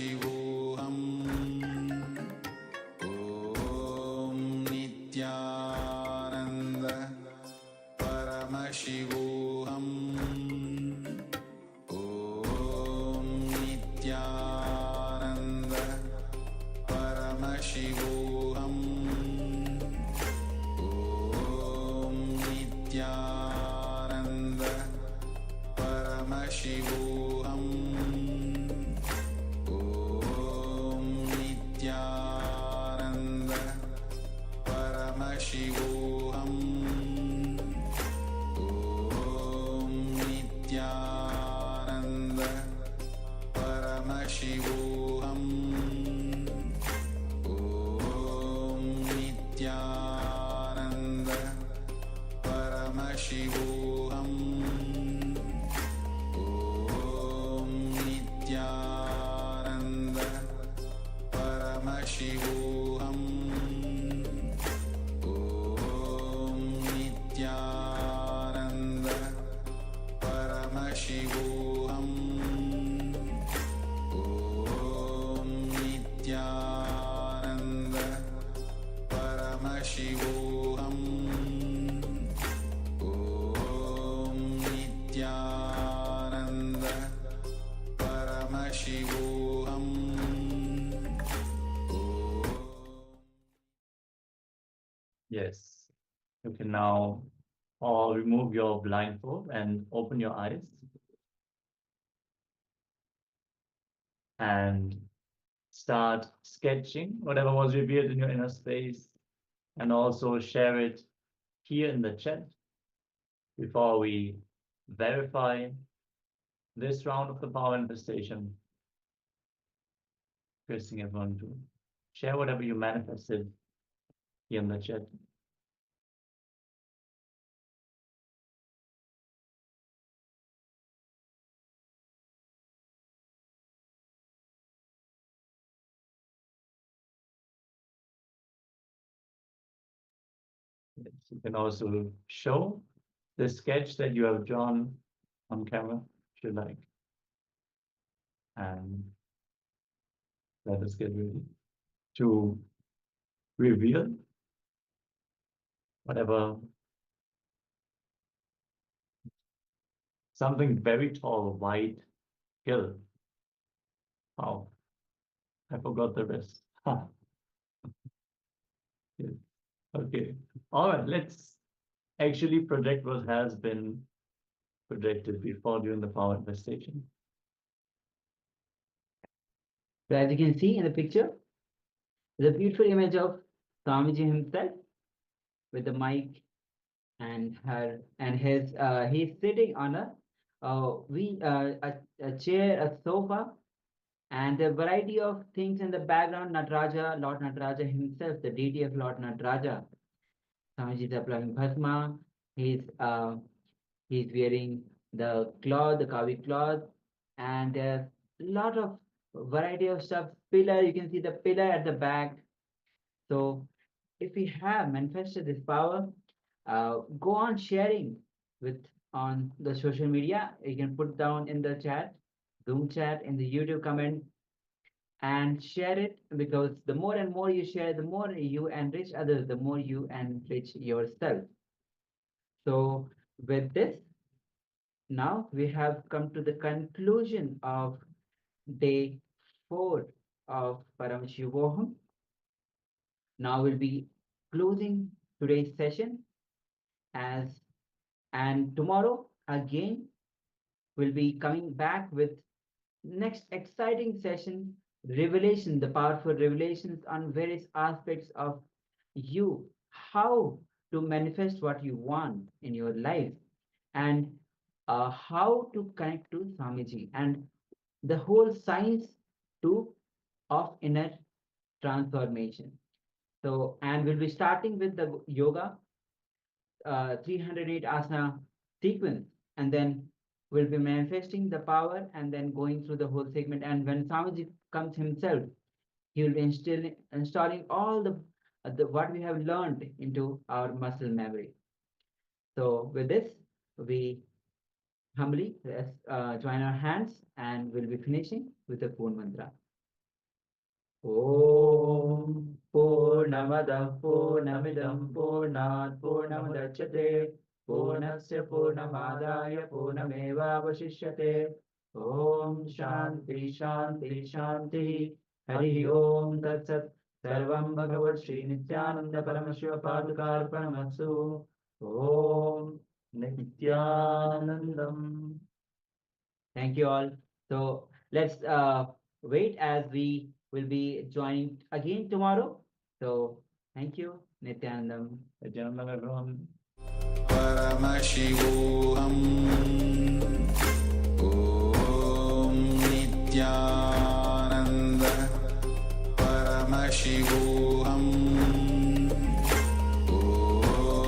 Paramashivoham Om Nityananda Paramashivoham Om Nityananda Paramashivoham Om Nityananda Paramashivoham Om Nityananda Paramashivoham Om Nityananda Paramashivoham Om Nityananda Paramashivoham Om Nityananda Paramashivoham Om Nityananda Paramashivoham Om Nityananda Paramashivoham Om Nityananda Paramashivoham Yes. You can now all remove your blindfold and open your eyes. And start sketching whatever was revealed in your inner space, and also share it here in the chat before we verify this round of the power manifestation. Requesting everyone to share whatever you manifested here in the chat. Yes, you can also show the sketch that you have drawn on camera, if you like. And let us get ready to reveal whatever, something very tall, white hill. Wow, I forgot the rest. Yes. Okay, all right, let's actually project what has been projected before during the power manifestation. So as you can see in the picture, the beautiful image of Swamiji himself with the mic and he's sitting on a chair, a sofa, and a variety of things in the background. Nataraja, Lord Nataraja himself, the deity of Lord Nataraja. Swamiji is applying bhasma. He's wearing the cloth, the kavi cloth, and there's a lot of variety of stuff. Pillar, you can see the pillar at the back. So if we have manifested this power, go on sharing on the social media. You can put down in the chat, Zoom chat, in the YouTube comment, and share it, because the more and more you share, the more you enrich others, the more you enrich yourself. So with this, now we have come to the conclusion of day 4 of Paramashivoham. Now we'll be closing today's session and tomorrow again we'll be coming back with next exciting session, revelation, the powerful revelations on various aspects of you, how to manifest what you want in your life, and how to connect to Swamiji, and the whole science of inner transformation. So, and we'll be starting with the yoga 308 asana sequence, and then we'll be manifesting the power and then going through the whole segment. And when Swamiji comes himself, he will be installing all the what we have learned into our muscle memory. So with this, we humbly join our hands and we'll be finishing with the Poon Mantra. Om Purnamada Purnamidam Purnat Purnamudachyate Purnasya Purnamadaya Purnameva Vashishyate Om Shanti Shanti Shanti Hari Om Tat Sat Sarvam Bhagavad Shri Nityananda Paramashiva Padukarpanamatsu Om Nityanandam. Thank you all. So let's wait as we will be joining again tomorrow. So thank you, Nityanandam. Nityanandam, everyone. Paramashivoham